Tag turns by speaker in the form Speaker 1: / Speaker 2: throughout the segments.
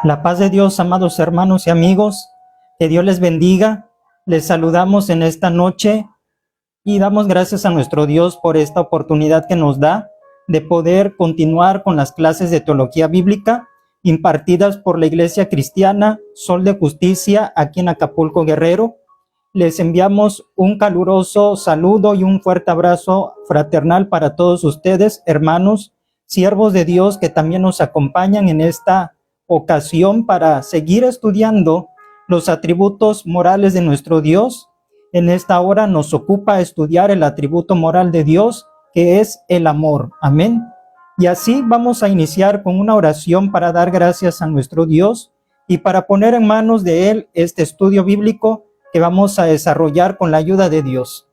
Speaker 1: La paz de Dios, amados hermanos y amigos, que Dios les bendiga. Les saludamos en esta noche y damos gracias a nuestro Dios por esta oportunidad que nos da de poder continuar con las clases de teología bíblica impartidas por la Iglesia Cristiana Sol de Justicia aquí en Acapulco, Guerrero. Les enviamos un caluroso saludo y un fuerte abrazo fraternal para todos ustedes, hermanos, siervos de Dios que también nos acompañan en esta ocasión para seguir estudiando los atributos morales de nuestro Dios. En esta hora nos ocupa estudiar el atributo moral de Dios, que es el amor. Amén. Y así vamos a iniciar con una oración para dar gracias a nuestro Dios y para poner en manos de Él este estudio bíblico que vamos a desarrollar con la ayuda de Dios.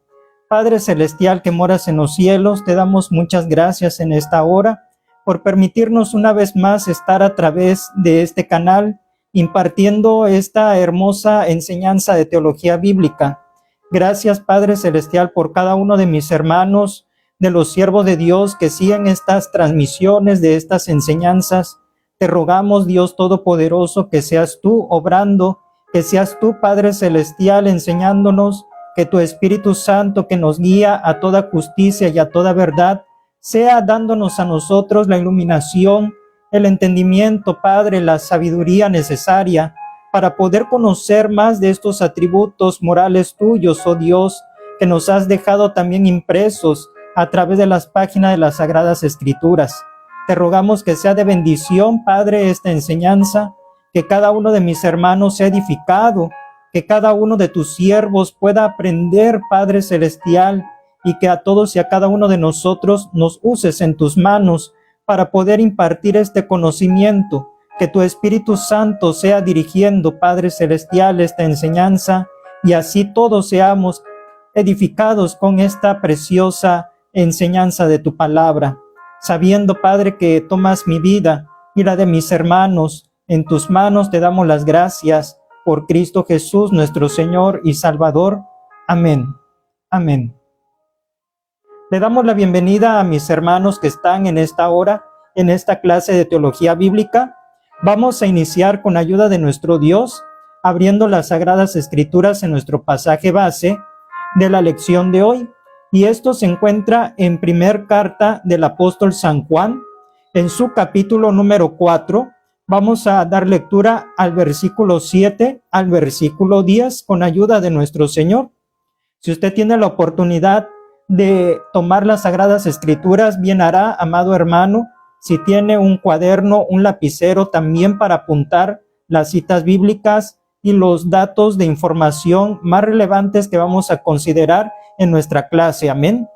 Speaker 1: Padre Celestial que moras en los cielos, te damos muchas gracias en esta hora por permitirnos una vez más estar a través de este canal impartiendo esta hermosa enseñanza de teología bíblica. Gracias, Padre Celestial, por cada uno de mis hermanos, de los siervos de Dios que siguen estas transmisiones de estas enseñanzas. Te rogamos, Dios Todopoderoso, que seas tú obrando, que seas tú, Padre Celestial, enseñándonos, que tu Espíritu Santo, que nos guía a toda justicia y a toda verdad, sea dándonos a nosotros la iluminación, el entendimiento, Padre, la sabiduría necesaria para poder conocer más de estos atributos morales tuyos, oh Dios, que nos has dejado también impresos a través de las páginas de las Sagradas Escrituras. Te rogamos que sea de bendición, Padre, esta enseñanza, que cada uno de mis hermanos sea edificado, que cada uno de tus siervos pueda aprender, Padre Celestial, y que a todos y a cada uno de nosotros nos uses en tus manos para poder impartir este conocimiento, que tu Espíritu Santo sea dirigiendo, Padre Celestial, esta enseñanza, y así todos seamos edificados con esta preciosa enseñanza de tu palabra, sabiendo, Padre, que tomas mi vida y la de mis hermanos en tus manos. Te damos las gracias por Cristo Jesús, nuestro Señor y Salvador. Amén. Amén. Le damos la bienvenida a mis hermanos que están en esta hora, en esta clase de teología bíblica. Vamos a iniciar con ayuda de nuestro Dios, abriendo las Sagradas Escrituras en nuestro pasaje base de la lección de hoy. Y esto se encuentra en primer carta del apóstol San Juan, en su capítulo número 4. Vamos a dar lectura al versículo 7 al versículo 10 con ayuda de nuestro Señor. Si usted tiene la oportunidad de tomar las Sagradas Escrituras, bien hará, amado hermano, si tiene un cuaderno, un lapicero también para apuntar las citas bíblicas y los datos de información más relevantes que vamos a considerar en nuestra clase. Amén.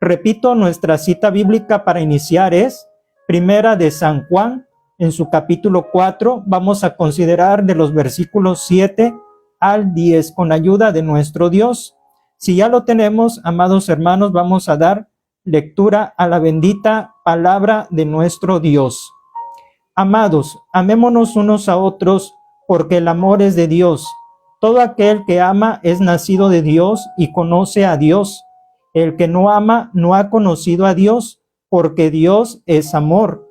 Speaker 1: Repito, nuestra cita bíblica para iniciar es Primera de San Juan, en su capítulo 4. Vamos a considerar de los versículos 7 al 10 con ayuda de nuestro Dios. Si ya lo tenemos, amados hermanos, vamos a dar lectura a la bendita palabra de nuestro Dios. Amados, amémonos unos a otros, porque el amor es de Dios. Todo aquel que ama es nacido de Dios y conoce a Dios. El que no ama no ha conocido a Dios, porque Dios es amor.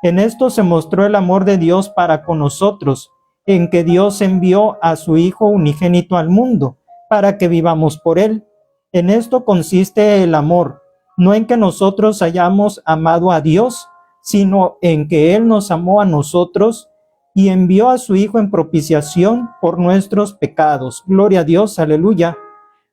Speaker 1: En esto se mostró el amor de Dios para con nosotros, en que Dios envió a su Hijo unigénito al mundo, para que vivamos por Él. En esto consiste el amor, no en que nosotros hayamos amado a Dios, sino en que Él nos amó a nosotros y envió a su Hijo en propiciación por nuestros pecados. Gloria a Dios, aleluya.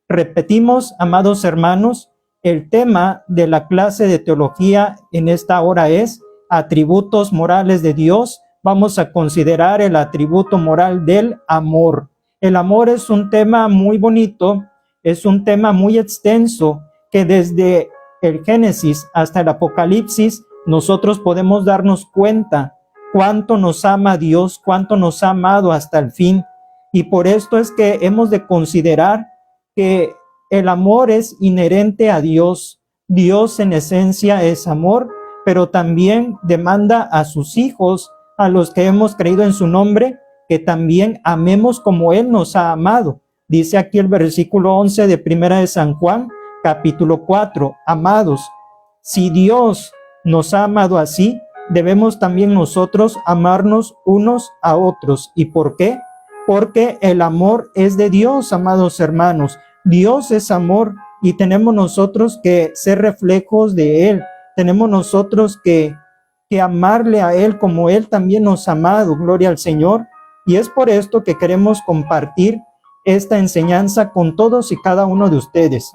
Speaker 1: Repetimos, amados hermanos, el tema de la clase de teología en esta hora es atributos morales de Dios. Vamos a considerar el atributo moral del amor. El amor es un tema muy bonito, es un tema muy extenso, que desde el Génesis hasta el Apocalipsis nosotros podemos darnos cuenta cuánto nos ama Dios, cuánto nos ha amado hasta el fin. Y por esto es que hemos de considerar que el amor es inherente a Dios. Dios en esencia es amor, pero también demanda a sus hijos, a los que hemos creído en su nombre, que también amemos como Él nos ha amado. Dice aquí el versículo 11 de Primera de San Juan, capítulo 4. Amados, si Dios nos ha amado así, debemos también nosotros amarnos unos a otros. ¿Y por qué? Porque el amor es de Dios, amados hermanos. Dios es amor y tenemos nosotros que ser reflejos de Él. Tenemos nosotros que amarle a Él como Él también nos ha amado. Gloria al Señor. Y es por esto que queremos compartir esta enseñanza con todos y cada uno de ustedes.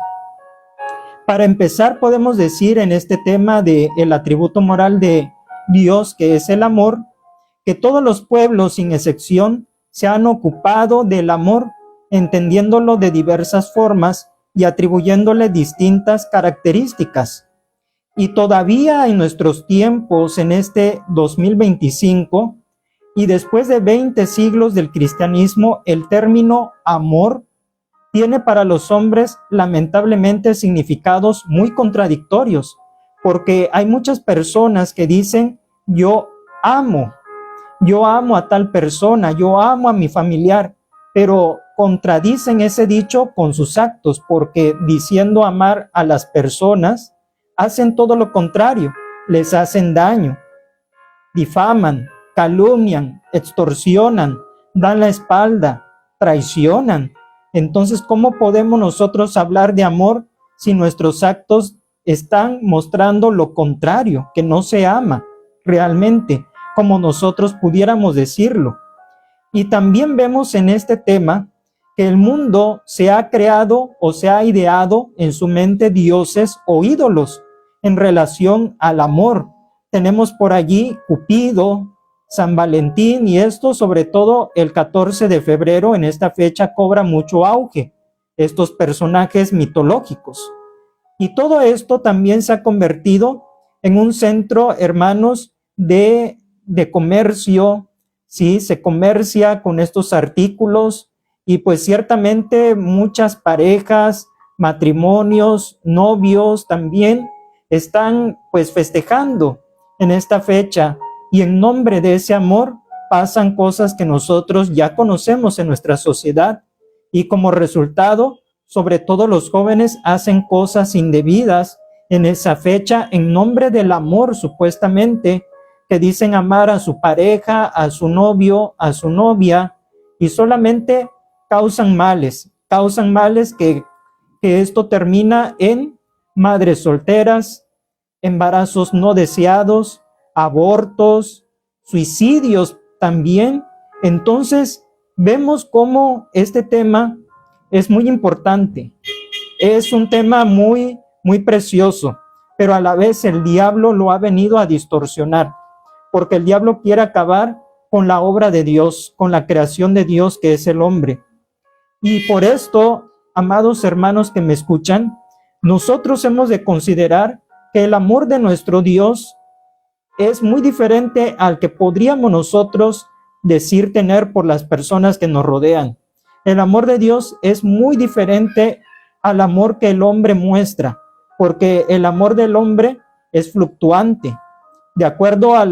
Speaker 1: Para empezar, podemos decir en este tema del atributo moral de Dios, que es el amor, que todos los pueblos, sin excepción, se han ocupado del amor, entendiéndolo de diversas formas y atribuyéndole distintas características. Y todavía en nuestros tiempos, en este 2025, y después de 20 siglos del cristianismo, el término amor tiene para los hombres lamentablemente significados muy contradictorios, porque hay muchas personas que dicen, yo amo a tal persona, yo amo a mi familiar, pero contradicen ese dicho con sus actos, porque diciendo amar a las personas, hacen todo lo contrario, les hacen daño, difaman, calumnian, extorsionan, dan la espalda, traicionan. Entonces, ¿cómo podemos nosotros hablar de amor si nuestros actos están mostrando lo contrario, que no se ama realmente, como nosotros pudiéramos decirlo? Y también vemos en este tema que el mundo se ha creado o se ha ideado en su mente dioses o ídolos en relación al amor. Tenemos por allí Cupido, San Valentín, y esto sobre todo el 14 de febrero, en esta fecha cobra mucho auge, estos personajes mitológicos. Y todo esto también se ha convertido en un centro, hermanos, de comercio, ¿sí? Se comercia con estos artículos y pues ciertamente muchas parejas, matrimonios, novios también están pues festejando en esta fecha, y en nombre de ese amor pasan cosas que nosotros ya conocemos en nuestra sociedad, y como resultado, sobre todo los jóvenes hacen cosas indebidas en esa fecha en nombre del amor, supuestamente, que dicen amar a su pareja, a su novio, a su novia, y solamente causan males que esto termina en madres solteras, embarazos no deseados, abortos, suicidios también. Entonces, vemos cómo este tema es muy importante. Es un tema muy, muy precioso, pero a la vez el diablo lo ha venido a distorsionar, porque el diablo quiere acabar con la obra de Dios, con la creación de Dios que es el hombre. Y por esto, amados hermanos que me escuchan, nosotros hemos de considerar que el amor de nuestro Dios es muy diferente al que podríamos nosotros decir tener por las personas que nos rodean. El amor de Dios es muy diferente al amor que el hombre muestra, porque el amor del hombre es fluctuante, de acuerdo a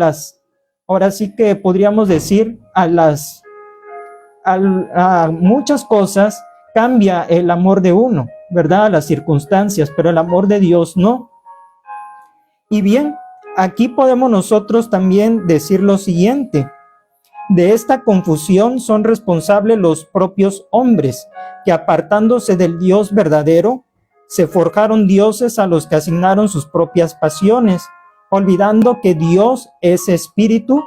Speaker 1: ahora sí que podríamos decir, a muchas cosas cambia el amor de uno, ¿verdad? A las circunstancias, pero el amor de Dios no. Y bien, aquí podemos nosotros también decir lo siguiente: de esta confusión son responsables los propios hombres, que apartándose del Dios verdadero, se forjaron dioses a los que asignaron sus propias pasiones, olvidando que Dios es espíritu,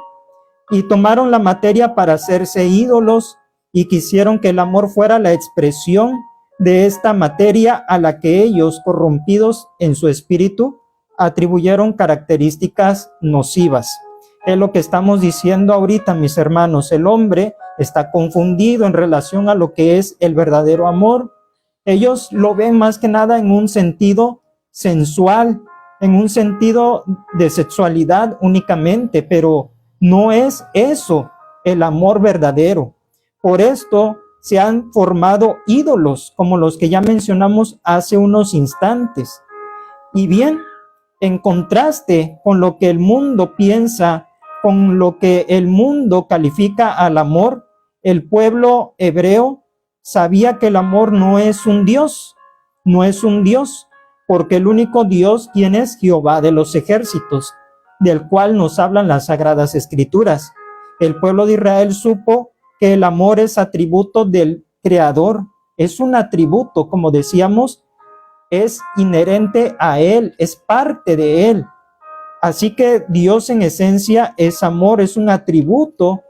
Speaker 1: y tomaron la materia para hacerse ídolos, y quisieron que el amor fuera la expresión de esta materia a la que ellos, corrompidos en su espíritu, atribuyeron características nocivas. Es lo que estamos diciendo ahorita, mis hermanos. El hombre está confundido en relación a lo que es el verdadero amor. Ellos lo ven más que nada en un sentido sensual, en un sentido de sexualidad únicamente, pero no es eso el amor verdadero. Por esto se han formado ídolos, como los que ya mencionamos hace unos instantes. Y bien, en contraste con lo que el mundo piensa, con lo que el mundo califica al amor, el pueblo hebreo sabía que el amor no es un Dios, porque el único Dios, ¿quién es? Jehová de los ejércitos. del cual nos hablan las Sagradas Escrituras. El pueblo de Israel supo que el amor es atributo del Creador, es un atributo, como decíamos, es inherente a Él, es parte de Él. Así que Dios en esencia es amor, es un atributo,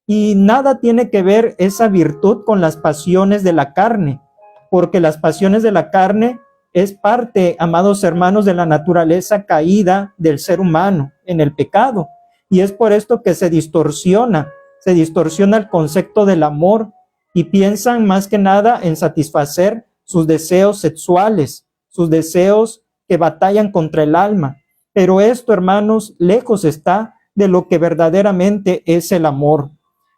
Speaker 1: y nada tiene que ver esa virtud con las pasiones de la carne, porque las pasiones de la carne es parte, amados hermanos, de la naturaleza caída del ser humano en el pecado. Y es por esto que se distorsiona el concepto del amor y piensan más que nada en satisfacer sus deseos sexuales, sus deseos que batallan contra el alma. Pero esto, hermanos, lejos está de lo que verdaderamente es el amor,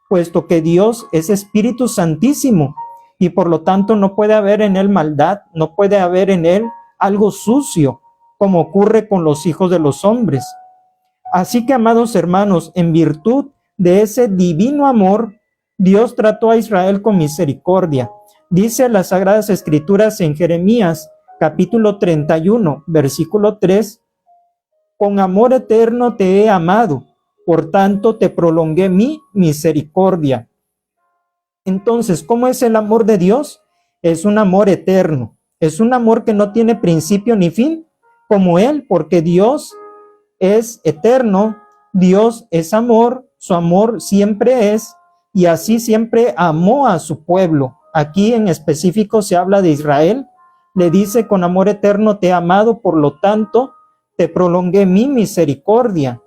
Speaker 1: puesto que Dios es Espíritu Santísimo y por lo tanto no puede haber en Él maldad, no puede haber en Él algo sucio, como ocurre con los hijos de los hombres. Así que, amados hermanos, en virtud de ese divino amor, Dios trató a Israel con misericordia. Dice las Sagradas Escrituras en Jeremías, capítulo 31, versículo 3, con amor eterno te he amado, por tanto te prolongué mi misericordia. Entonces, ¿cómo es el amor de Dios? Es un amor eterno, es un amor que no tiene principio ni fin, como Él, porque Dios es eterno, Dios es amor, su amor siempre es, y así siempre amó a su pueblo. Aquí en específico se habla de Israel, le dice con amor eterno te he amado, por lo tanto te prolongué mi misericordia.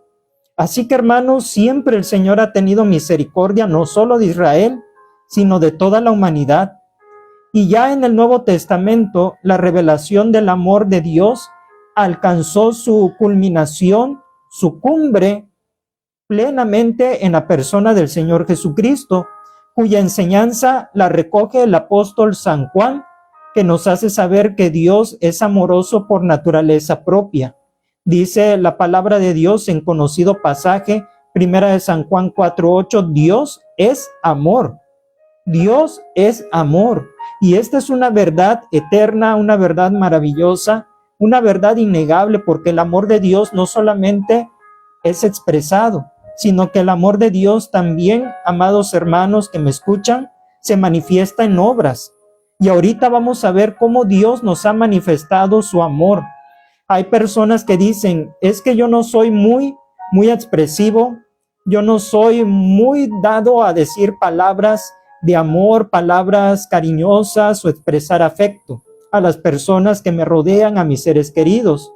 Speaker 1: Así que, hermanos, siempre el Señor ha tenido misericordia no solo de Israel, sino de toda la humanidad. Y ya en el Nuevo Testamento, la revelación del amor de Dios alcanzó su culminación, su cumbre, plenamente en la persona del Señor Jesucristo, cuya enseñanza la recoge el apóstol San Juan, que nos hace saber que Dios es amoroso por naturaleza propia. Dice la palabra de Dios en conocido pasaje, primera de San Juan 4:8, Dios es amor. Dios es amor. Y esta es una verdad eterna, una verdad maravillosa, una verdad innegable, porque el amor de Dios no solamente es expresado, sino que el amor de Dios también, amados hermanos que me escuchan, se manifiesta en obras. Y ahorita vamos a ver cómo Dios nos ha manifestado su amor. Hay personas que dicen, es que yo no soy muy expresivo, yo no soy muy dado a decir palabras de amor, palabras cariñosas o expresar afecto a las personas que me rodean, a mis seres queridos.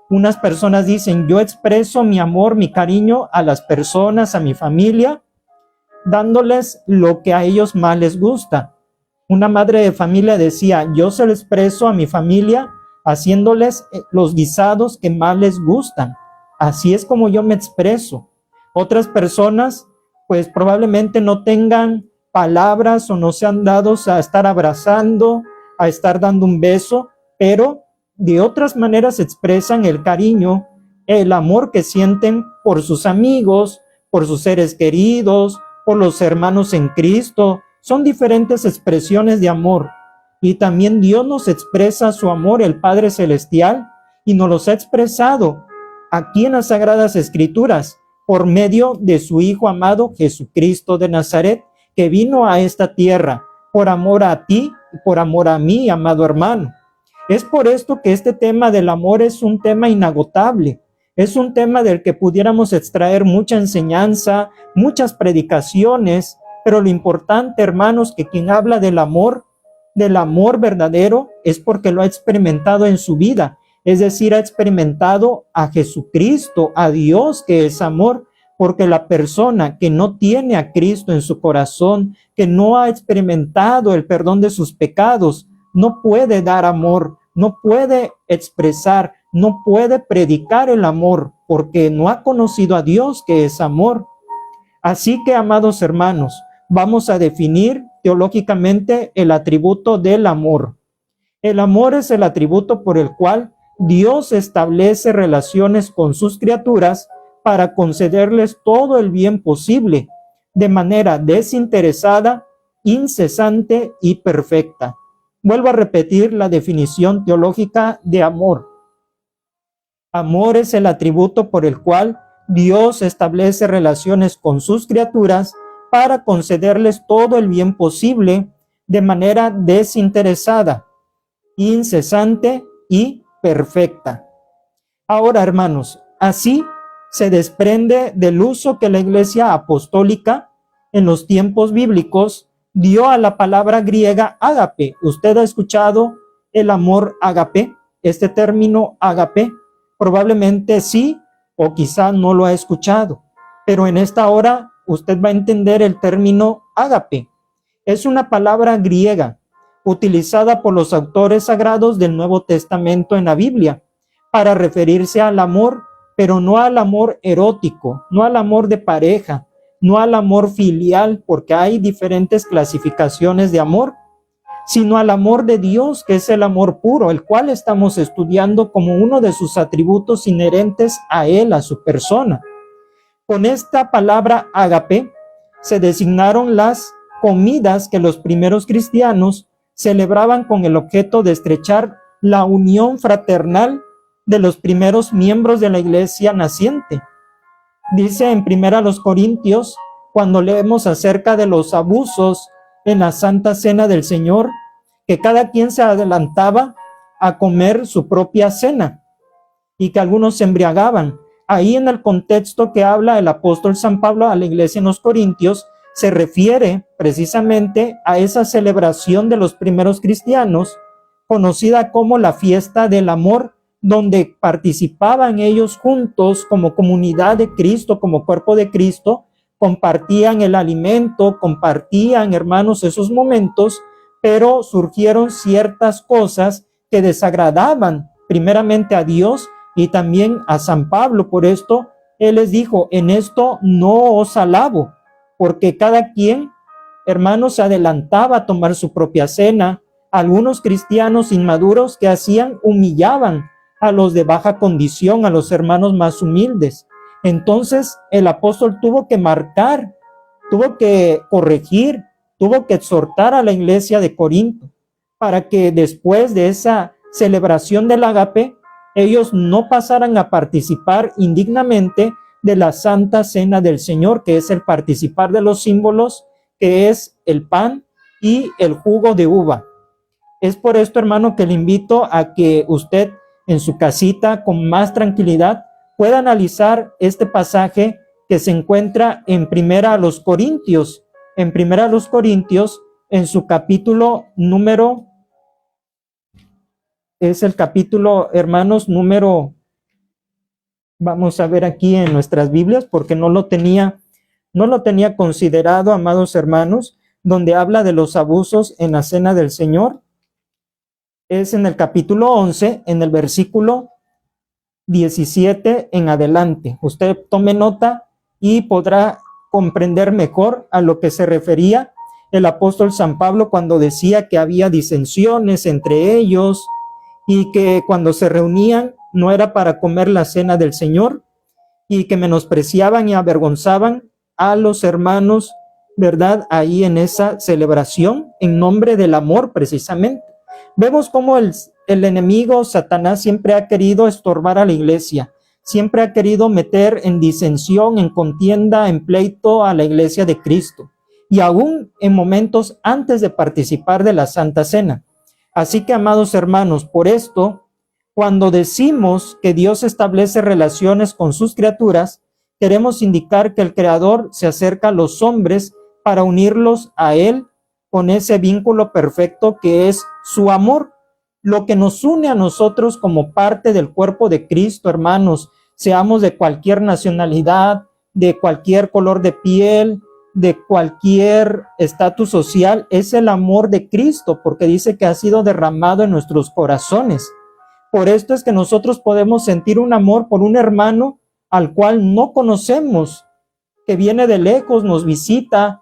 Speaker 1: Unas personas dicen, yo expreso mi amor, mi cariño a las personas, a mi familia, dándoles lo que a ellos más les gusta. Una madre de familia decía, yo se lo expreso a mi familia haciéndoles los guisados que más les gustan. Así es como yo me expreso. Otras personas, pues probablemente no tengan palabras o no sean dados a estar abrazando, a estar dando un beso, pero de otras maneras expresan el cariño, el amor que sienten por sus amigos, por sus seres queridos, por los hermanos en Cristo. Son diferentes expresiones de amor. Y también Dios nos expresa su amor, el Padre Celestial, y nos los ha expresado aquí en las Sagradas Escrituras por medio de su Hijo amado Jesucristo de Nazaret, que vino a esta tierra por amor a ti y por amor a mí, amado hermano. Es por esto que este tema del amor es un tema inagotable, es un tema del que pudiéramos extraer mucha enseñanza, muchas predicaciones, pero lo importante, hermanos, que quien habla del amor verdadero, es porque lo ha experimentado en su vida, es decir, ha experimentado a Jesucristo, a Dios que es amor, porque la persona que no tiene a Cristo en su corazón, que no ha experimentado el perdón de sus pecados, no puede dar amor, no puede expresar, no puede predicar el amor, porque no ha conocido a Dios que es amor. Así que, amados hermanos, vamos a definir teológicamente el atributo del amor. El amor es el atributo por el cual Dios establece relaciones con sus criaturas para concederles todo el bien posible, de manera desinteresada, incesante y perfecta. Vuelvo a repetir la definición teológica de amor. Amor es el atributo por el cual Dios establece relaciones con sus criaturas para concederles todo el bien posible de manera desinteresada, incesante y perfecta. Ahora, hermanos, así se desprende del uso que la Iglesia apostólica en los tiempos bíblicos dio a la palabra griega ágape. ¿Usted ha escuchado el amor ágape? Este término ágape, probablemente sí, o quizá no lo ha escuchado, pero en esta hora usted va a entender el término ágape. Es una palabra griega utilizada por los autores sagrados del Nuevo Testamento en la Biblia para referirse al amor, pero no al amor erótico, no al amor de pareja, no al amor filial, porque hay diferentes clasificaciones de amor, sino al amor de Dios, que es el amor puro, el cual estamos estudiando como uno de sus atributos inherentes a Él, a su persona. Con esta palabra ágape se designaron las comidas que los primeros cristianos celebraban con el objeto de estrechar la unión fraternal de los primeros miembros de la iglesia naciente. Dice en 1 Corintios, cuando leemos acerca de los abusos en la Santa Cena del Señor, que cada quien se adelantaba a comer su propia cena y que algunos se embriagaban. Ahí en el contexto que habla el apóstol San Pablo a la iglesia en los Corintios, se refiere precisamente a esa celebración de los primeros cristianos, conocida como la fiesta del amor, donde participaban ellos juntos como comunidad de Cristo, como cuerpo de Cristo, compartían el alimento, compartían, hermanos, esos momentos, pero surgieron ciertas cosas que desagradaban primeramente a Dios y también a San Pablo. Por esto él les dijo, en esto no os alabo, porque cada quien, hermanos, se adelantaba a tomar su propia cena. Algunos cristianos inmaduros que hacían, humillaban a los de baja condición, a los hermanos más humildes. Entonces el apóstol tuvo que marcar, tuvo que corregir, tuvo que exhortar a la iglesia de Corinto para que después de esa celebración del ágape, ellos no pasaran a participar indignamente de la Santa Cena del Señor, que es el participar de los símbolos, que es el pan y el jugo de uva. Es por esto, hermano, que le invito a que usted en su casita, con más tranquilidad, pueda analizar este pasaje que se encuentra en Corintios, en su capítulo número, es el capítulo, hermanos, número, vamos a ver aquí en nuestras Biblias, porque no lo tenía considerado, amados hermanos, donde habla de los abusos en la cena del Señor. Es en el capítulo 11, en el versículo 17 en adelante. Usted tome nota y podrá comprender mejor a lo que se refería el apóstol San Pablo cuando decía que había disensiones entre ellos y que cuando se reunían no era para comer la cena del Señor y que menospreciaban y avergonzaban a los hermanos, ¿verdad? Ahí en esa celebración en nombre del amor precisamente. Vemos cómo el enemigo, Satanás, siempre ha querido estorbar a la iglesia, siempre ha querido meter en disensión, en contienda, en pleito a la iglesia de Cristo, y aún en momentos antes de participar de la Santa Cena. Así que, amados hermanos, por esto, cuando decimos que Dios establece relaciones con sus criaturas, queremos indicar que el Creador se acerca a los hombres para unirlos a Él con ese vínculo perfecto que es su amor. Lo que nos une a nosotros como parte del cuerpo de Cristo, hermanos, seamos de cualquier nacionalidad, de cualquier color de piel, de cualquier estatus social, es el amor de Cristo, porque dice que ha sido derramado en nuestros corazones. Por esto es que nosotros podemos sentir un amor por un hermano al cual no conocemos, que viene de lejos, nos visita,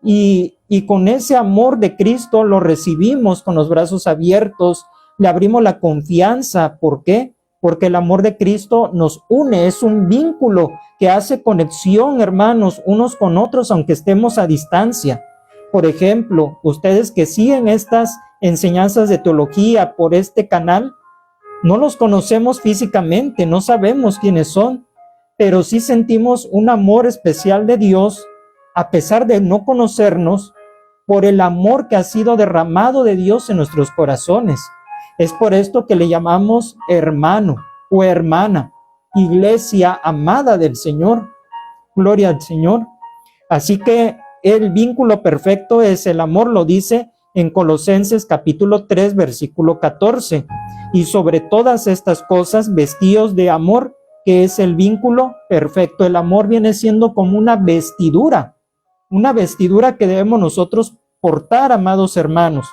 Speaker 1: y con ese amor de Cristo lo recibimos con los brazos abiertos, le abrimos la confianza. ¿Por qué? Porque el amor de Cristo nos une, es un vínculo que hace conexión, hermanos, unos con otros, aunque estemos a distancia. Por ejemplo, ustedes que siguen estas enseñanzas de teología por este canal, No los conocemos físicamente, no sabemos quiénes son, pero sí sentimos un amor especial de Dios, a pesar de no conocernos, por el amor que ha sido derramado de Dios en nuestros corazones. Es por esto que le llamamos hermano o hermana, iglesia amada del Señor. Gloria al Señor. Así que el vínculo perfecto es el amor, lo dice en Colosenses capítulo 3, versículo 14. Y sobre todas estas cosas, vestíos de amor, que es el vínculo perfecto. El amor viene siendo como una vestidura que debemos nosotros portar, amados hermanos.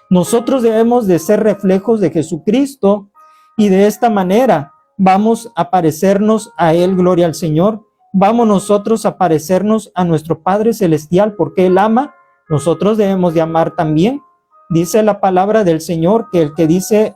Speaker 1: Nosotros debemos de ser reflejos de Jesucristo y de esta manera vamos a parecernos a Él, gloria al Señor. Vamos nosotros a parecernos a nuestro Padre Celestial porque Él ama, nosotros debemos de amar también. Dice la palabra del Señor que el que dice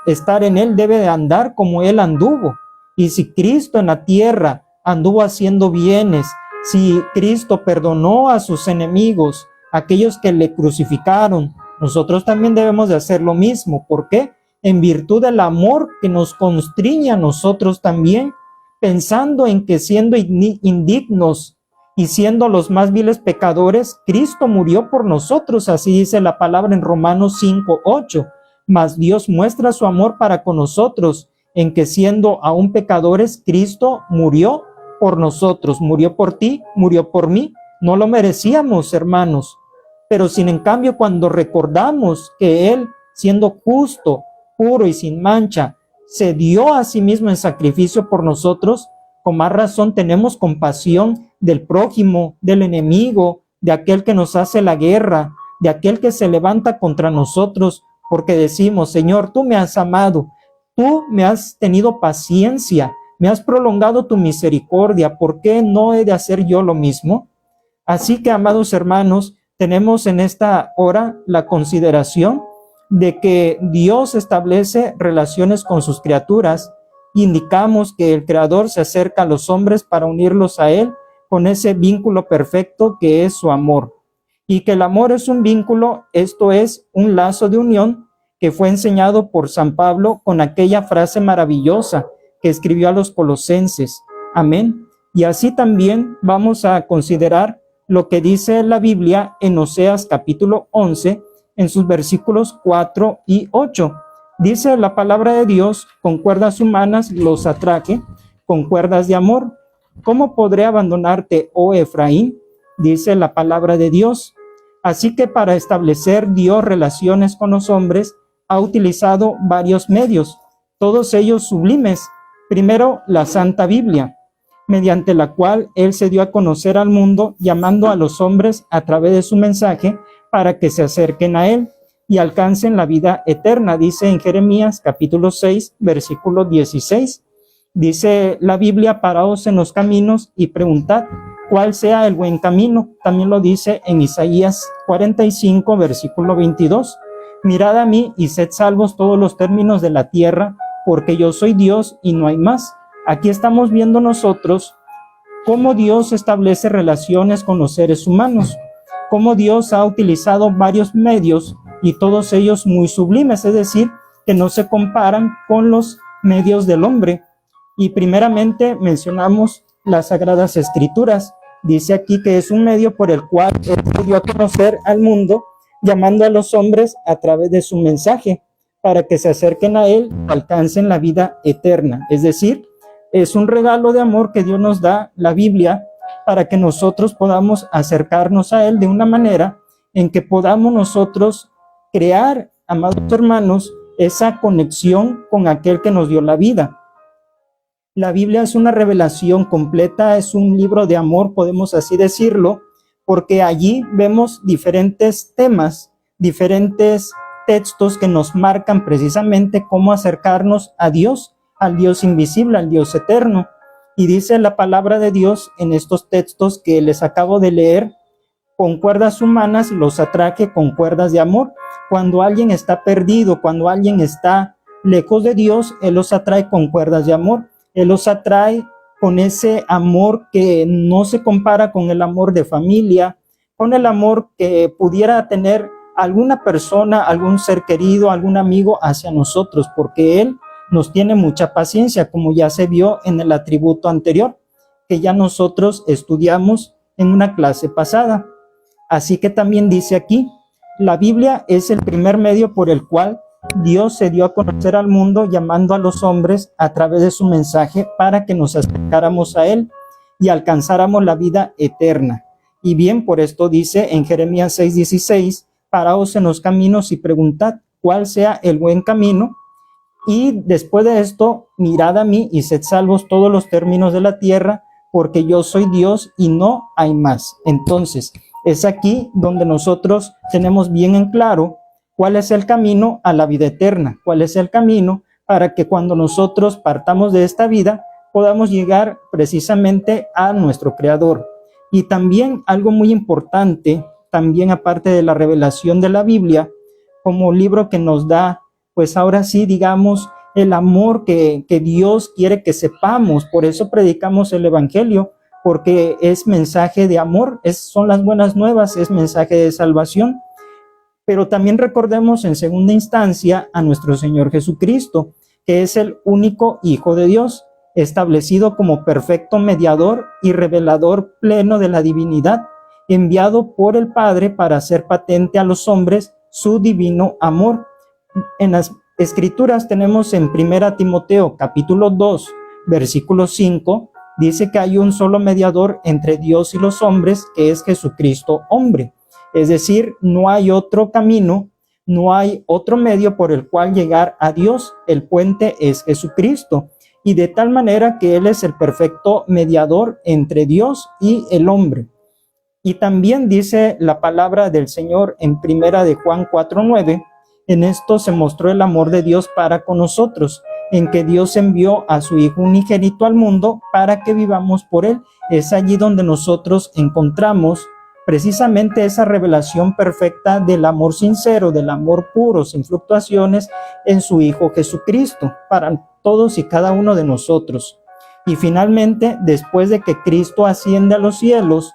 Speaker 1: estar en Él debe de andar como Él anduvo. Y si Cristo en la tierra anduvo haciendo bienes, si Cristo perdonó a sus enemigos, aquellos que le crucificaron, nosotros también debemos de hacer lo mismo. ¿Por qué? En virtud del amor que nos constriñe a nosotros también, pensando en que siendo indignos y siendo los más viles pecadores, Cristo murió por nosotros, así dice la palabra en Romanos 5:8. Mas Dios muestra su amor para con nosotros, en que siendo aún pecadores, Cristo murió por nosotros, murió por ti, murió por mí. No lo merecíamos, hermanos, pero sin en cambio cuando recordamos que Él, siendo justo, puro y sin mancha, se dio a sí mismo en sacrificio por nosotros, con más razón tenemos compasión del prójimo, del enemigo, de aquel que nos hace la guerra, de aquel que se levanta contra nosotros, porque decimos, Señor, tú me has amado, tú me has tenido paciencia, me has prolongado tu misericordia, ¿por qué no he de hacer yo lo mismo? Así que, amados hermanos, tenemos en esta hora la consideración de que Dios establece relaciones con sus criaturas. Indicamos que el Creador se acerca a los hombres para unirlos a Él con ese vínculo perfecto que es su amor. Y que el amor es un vínculo, esto es un lazo de unión que fue enseñado por San Pablo con aquella frase maravillosa que escribió a los colosenses. Amén. Y así también vamos a considerar lo que dice la Biblia en Oseas capítulo 11, en sus versículos 4 y 8. Dice la palabra de Dios, con cuerdas humanas los atraje, con cuerdas de amor. ¿Cómo podré abandonarte, oh Efraín? Dice la palabra de Dios. Así que para establecer Dios relaciones con los hombres, ha utilizado varios medios, todos ellos sublimes. Primero, la Santa Biblia, mediante la cual Él se dio a conocer al mundo, llamando a los hombres a través de su mensaje para que se acerquen a Él y alcancen la vida eterna. Dice en Jeremías capítulo 6, versículo 16. Dice la Biblia, paraos en los caminos y preguntad cuál sea el buen camino. También lo dice en Isaías 45, versículo 22. Mirad a mí y sed salvos todos los términos de la tierra, porque yo soy Dios y no hay más. Aquí estamos viendo nosotros cómo Dios establece relaciones con los seres humanos, cómo Dios ha utilizado varios medios y todos ellos muy sublimes, es decir, que no se comparan con los medios del hombre. Y primeramente mencionamos las Sagradas Escrituras. Dice aquí que es un medio por el cual Él se dio a conocer al mundo, llamando a los hombres a través de su mensaje, para que se acerquen a Él y alcancen la vida eterna. Es decir, es un regalo de amor que Dios nos da, la Biblia, para que nosotros podamos acercarnos a Él de una manera en que podamos nosotros crear, amados hermanos, esa conexión con aquel que nos dio la vida. La Biblia es una revelación completa, es un libro de amor, podemos así decirlo, porque allí vemos diferentes temas, diferentes textos que nos marcan precisamente cómo acercarnos a Dios, al Dios invisible, al Dios eterno. Y dice la palabra de Dios en estos textos que les acabo de leer, con cuerdas humanas los atraje con cuerdas de amor. Cuando alguien está perdido, cuando alguien está lejos de Dios, Él los atrae con cuerdas de amor. Él los atrae con ese amor que no se compara con el amor de familia, con el amor que pudiera tener alguna persona, algún ser querido, algún amigo hacia nosotros, porque Él nos tiene mucha paciencia, como ya se vio en el atributo anterior, que ya nosotros estudiamos en una clase pasada. Así que también dice aquí, la Biblia es el primer medio por el cual Dios se dio a conocer al mundo, llamando a los hombres a través de su mensaje para que nos acercáramos a Él y alcanzáramos la vida eterna. Y bien, por esto dice en Jeremías 6:16, paraos en los caminos y preguntad cuál sea el buen camino, y después de esto, mirad a mí y sed salvos todos los términos de la tierra, porque yo soy Dios y no hay más. Entonces, es aquí donde nosotros tenemos bien en claro cuál es el camino a la vida eterna, cuál es el camino para que cuando nosotros partamos de esta vida podamos llegar precisamente a nuestro Creador. Y también algo muy importante, también aparte de la revelación de la Biblia, como libro que nos da, pues ahora sí, digamos, el amor que Dios quiere que sepamos. Por eso predicamos el Evangelio, porque es mensaje de amor, son las buenas nuevas, es mensaje de salvación. Pero también recordemos en segunda instancia a nuestro Señor Jesucristo, que es el único Hijo de Dios, establecido como perfecto mediador y revelador pleno de la divinidad, enviado por el Padre para hacer patente a los hombres su divino amor. En las Escrituras tenemos en 1 Timoteo capítulo 2, versículo 5, dice que hay un solo mediador entre Dios y los hombres, que es Jesucristo hombre. Es decir, no hay otro camino, no hay otro medio por el cual llegar a Dios. El puente es Jesucristo. Y de tal manera que Él es el perfecto mediador entre Dios y el hombre. Y también dice la palabra del Señor en 1 de Juan 4:9, en esto se mostró el amor de Dios para con nosotros, en que Dios envió a su Hijo unigénito al mundo para que vivamos por Él. Es allí donde nosotros encontramos precisamente esa revelación perfecta del amor sincero, del amor puro, sin fluctuaciones, en su Hijo Jesucristo, para todos y cada uno de nosotros. Y finalmente, después de que Cristo asciende a los cielos,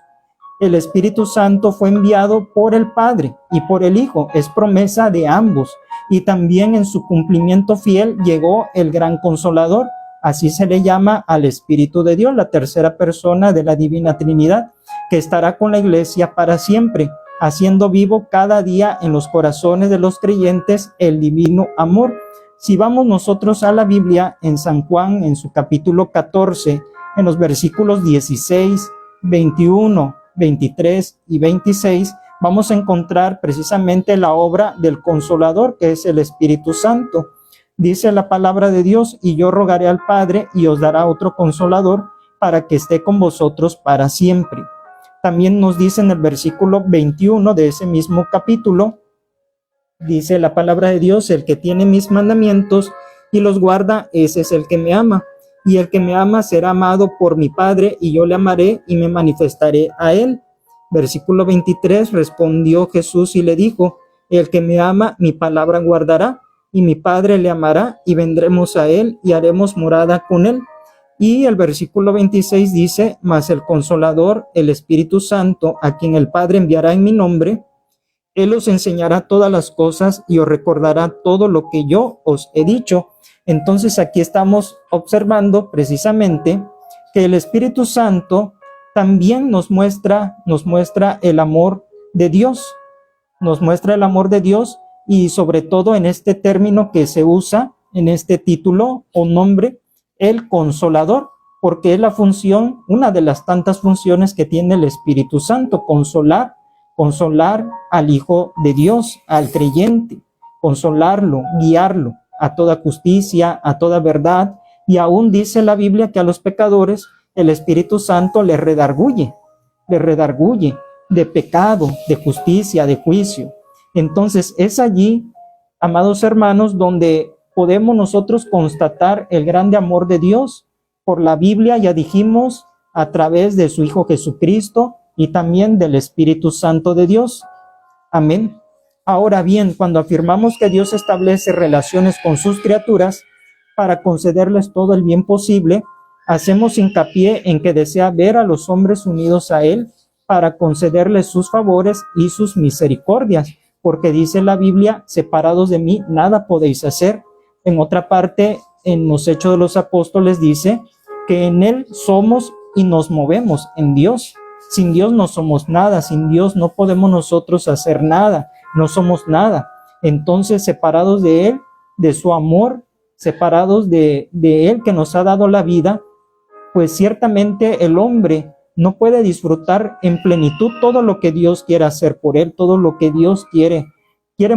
Speaker 1: el Espíritu Santo fue enviado por el Padre y por el Hijo, es promesa de ambos. Y también en su cumplimiento fiel llegó el gran Consolador, así se le llama al Espíritu de Dios, la tercera persona de la Divina Trinidad, que estará con la Iglesia para siempre, haciendo vivo cada día en los corazones de los creyentes el divino amor. Si vamos nosotros a la Biblia, en San Juan, en su capítulo 14, en los versículos 16, 21, 23 y 26, vamos a encontrar precisamente la obra del Consolador, que es el Espíritu Santo. Dice la palabra de Dios, y yo rogaré al Padre y os dará otro Consolador para que esté con vosotros para siempre. También nos dice en el versículo 21 de ese mismo capítulo, dice la palabra de Dios, el que tiene mis mandamientos y los guarda, ese es el que me ama. Y el que me ama será amado por mi Padre, y yo le amaré y me manifestaré a él. Versículo 23, respondió Jesús y le dijo, el que me ama, mi palabra guardará, y mi Padre le amará, y vendremos a él, y haremos morada con él. Y el versículo 26 dice, mas el Consolador, el Espíritu Santo, a quien el Padre enviará en mi nombre, Él os enseñará todas las cosas y os recordará todo lo que yo os he dicho. Entonces aquí estamos observando precisamente que el Espíritu Santo también nos muestra el amor de Dios, nos muestra el amor de Dios, y sobre todo en este término que se usa, en este título o nombre, el Consolador, porque es la función, una de las tantas funciones que tiene el Espíritu Santo, consolar al Hijo de Dios, al creyente, consolarlo, guiarlo a toda justicia, a toda verdad, y aún dice la Biblia que a los pecadores el Espíritu Santo les redarguye de pecado, de justicia, de juicio. Entonces es allí, amados hermanos, donde podemos nosotros constatar el grande amor de Dios por la Biblia, ya dijimos, a través de su Hijo Jesucristo y también del Espíritu Santo de Dios. Amén. Ahora bien, cuando afirmamos que Dios establece relaciones con sus criaturas para concederles todo el bien posible, hacemos hincapié en que desea ver a los hombres unidos a Él para concederles sus favores y sus misericordias. porque dice la Biblia, separados de mí, nada podéis hacer. En otra parte, en los Hechos de los Apóstoles dice que en Él somos y nos movemos, en Dios. Sin Dios no somos nada, sin Dios no podemos nosotros hacer nada, no somos nada. Entonces, separados de Él, de su amor, separados de Él que nos ha dado la vida, pues ciertamente el hombre no puede disfrutar en plenitud todo lo que Dios quiere hacer por él, todo lo que Dios quiere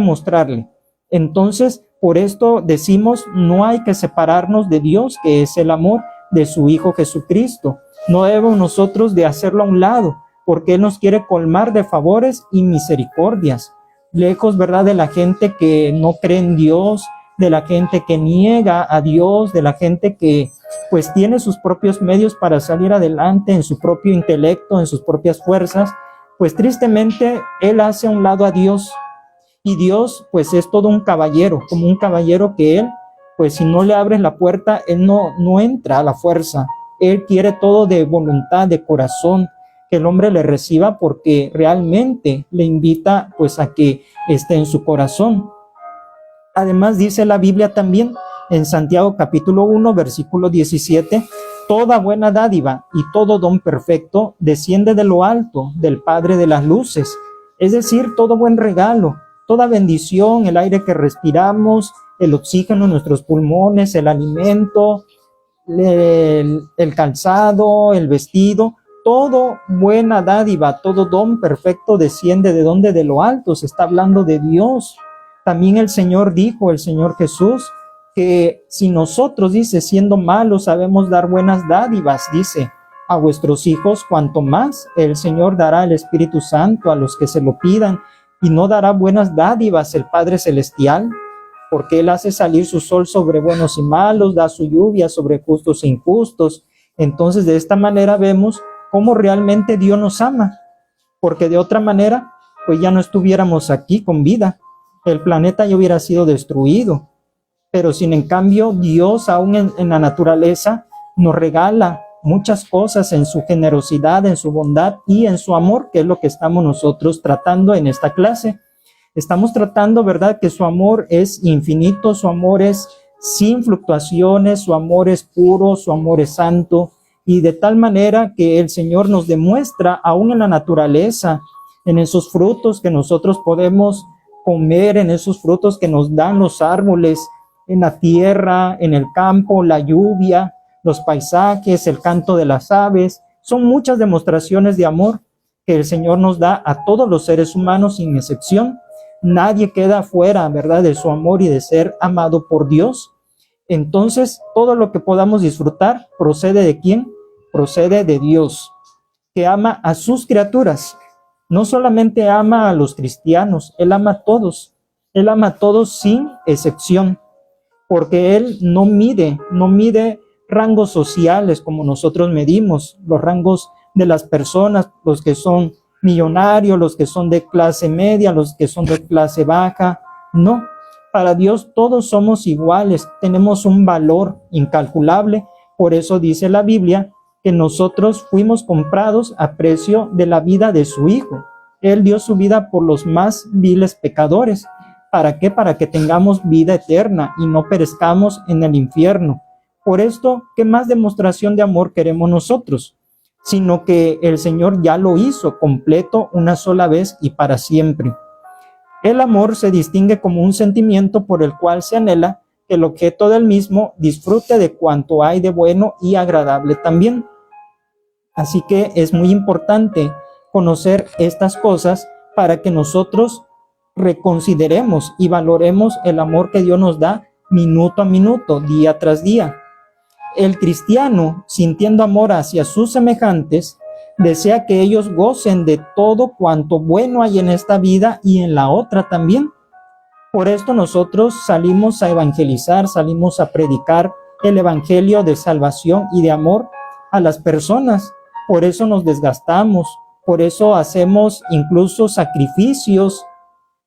Speaker 1: mostrarle. Entonces, por esto decimos, no hay que separarnos de Dios, que es el amor de su Hijo Jesucristo. No debemos nosotros de hacerlo a un lado, porque Él nos quiere colmar de favores y misericordias. Lejos, ¿verdad?, de la gente que no cree en Dios, de la gente que niega a Dios, de la gente que pues tiene sus propios medios para salir adelante en su propio intelecto, en sus propias fuerzas, pues tristemente Él hace a un lado a Dios. Y Dios pues es todo un caballero, como un caballero que Él, pues si no le abres la puerta, Él no entra a la fuerza. Él quiere todo de voluntad, de corazón, que el hombre le reciba porque realmente le invita pues a que esté en su corazón. Además dice la Biblia también en Santiago capítulo 1 versículo 17, toda buena dádiva y todo don perfecto desciende de lo alto, del Padre de las luces. Es decir, todo buen regalo, toda bendición, el aire que respiramos, el oxígeno en nuestros pulmones, el alimento, el calzado, el vestido, todo buena dádiva, todo don perfecto desciende de donde, de lo alto. Se está hablando de Dios. También el Señor dijo, el Señor Jesús, que si nosotros, dice, siendo malos sabemos dar buenas dádivas, dice, a vuestros hijos, cuanto más el Señor dará el Espíritu Santo a los que se lo pidan, y no dará buenas dádivas el Padre Celestial, porque Él hace salir su sol sobre buenos y malos, da su lluvia sobre justos e injustos. Entonces, de esta manera vemos cómo realmente Dios nos ama, porque de otra manera, pues ya no estuviéramos aquí con vida. El planeta ya hubiera sido destruido, pero sin en cambio Dios aún en la naturaleza nos regala muchas cosas en su generosidad, en su bondad y en su amor, que es lo que estamos nosotros tratando en esta clase. Estamos tratando, ¿verdad?, que su amor es infinito, su amor es sin fluctuaciones, su amor es puro, su amor es santo, y de tal manera que el Señor nos demuestra aún en la naturaleza, en esos frutos que nosotros podemos comer, en esos frutos que nos dan los árboles, en la tierra, en el campo, la lluvia, los paisajes, el canto de las aves. Son muchas demostraciones de amor que el Señor nos da a todos los seres humanos sin excepción. Nadie queda fuera, ¿verdad?, de su amor y de ser amado por Dios. Entonces, todo lo que podamos disfrutar procede ¿de quién? Procede de Dios, que ama a sus criaturas. No solamente ama a los cristianos, Él ama a todos. Él ama a todos sin excepción, porque Él no mide rangos sociales como nosotros medimos, los rangos de las personas, los que son millonarios, los que son de clase media, los que son de clase baja. No, para Dios todos somos iguales, tenemos un valor incalculable. Por eso dice la Biblia que nosotros fuimos comprados a precio de la vida de su Hijo. Él dio su vida por los más viles pecadores. ¿Para qué? Para que tengamos vida eterna y no perezcamos en el infierno. Por esto, ¿qué más demostración de amor queremos nosotros? Sino que el Señor ya lo hizo completo una sola vez y para siempre. El amor se distingue como un sentimiento por el cual se anhela que el objeto del mismo disfrute de cuanto hay de bueno y agradable también. Así que es muy importante conocer estas cosas para que nosotros reconsideremos y valoremos el amor que Dios nos da minuto a minuto, día tras día. El cristiano, sintiendo amor hacia sus semejantes, desea que ellos gocen de todo cuanto bueno hay en esta vida y en la otra también. Por esto nosotros salimos a evangelizar, salimos a predicar el evangelio de salvación y de amor a las personas. Por eso nos desgastamos, por eso hacemos incluso sacrificios.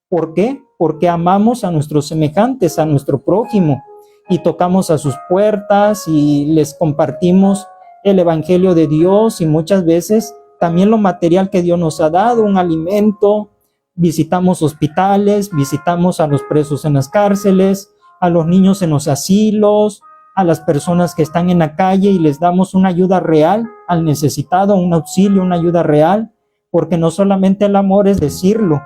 Speaker 1: ¿Por qué? Porque amamos a nuestros semejantes, a nuestro prójimo, y tocamos a sus puertas y les compartimos el evangelio de Dios y muchas veces también lo material que Dios nos ha dado, un alimento, visitamos hospitales, visitamos a los presos en las cárceles, a los niños en los asilos, a las personas que están en la calle y les damos una ayuda real al necesitado, un auxilio, una ayuda real, porque no solamente el amor es decirlo,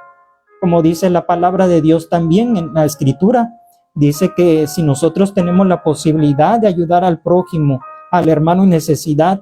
Speaker 1: como dice la palabra de Dios también en la Escritura, dice que si nosotros tenemos la posibilidad de ayudar al prójimo, al hermano en necesidad,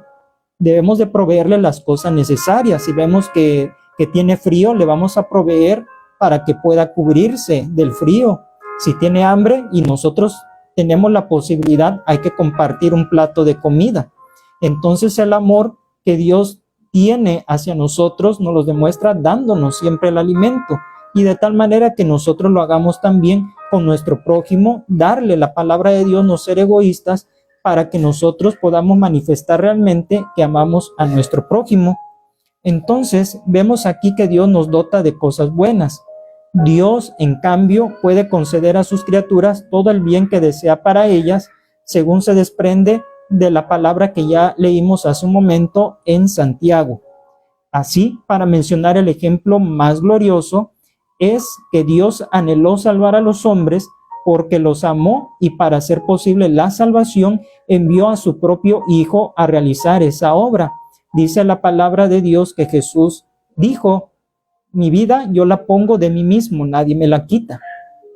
Speaker 1: debemos de proveerle las cosas necesarias. Si vemos que tiene frío, le vamos a proveer para que pueda cubrirse del frío. Si tiene hambre y nosotros tenemos la posibilidad, hay que compartir un plato de comida. Entonces el amor que Dios tiene hacia nosotros nos lo demuestra dándonos siempre el alimento, y de tal manera que nosotros lo hagamos también con nuestro prójimo, darle la palabra de Dios, no ser egoístas, para que nosotros podamos manifestar realmente que amamos a nuestro prójimo. Entonces vemos aquí que Dios nos dota de cosas buenas. Dios, en cambio, puede conceder a sus criaturas todo el bien que desea para ellas, según se desprende de la palabra que ya leímos hace un momento en Santiago. Así, para mencionar el ejemplo más glorioso, es que Dios anheló salvar a los hombres porque los amó, y para hacer posible la salvación envió a su propio Hijo a realizar esa obra. Dice la palabra de Dios que Jesús dijo: mi vida yo la pongo de mí mismo, nadie me la quita.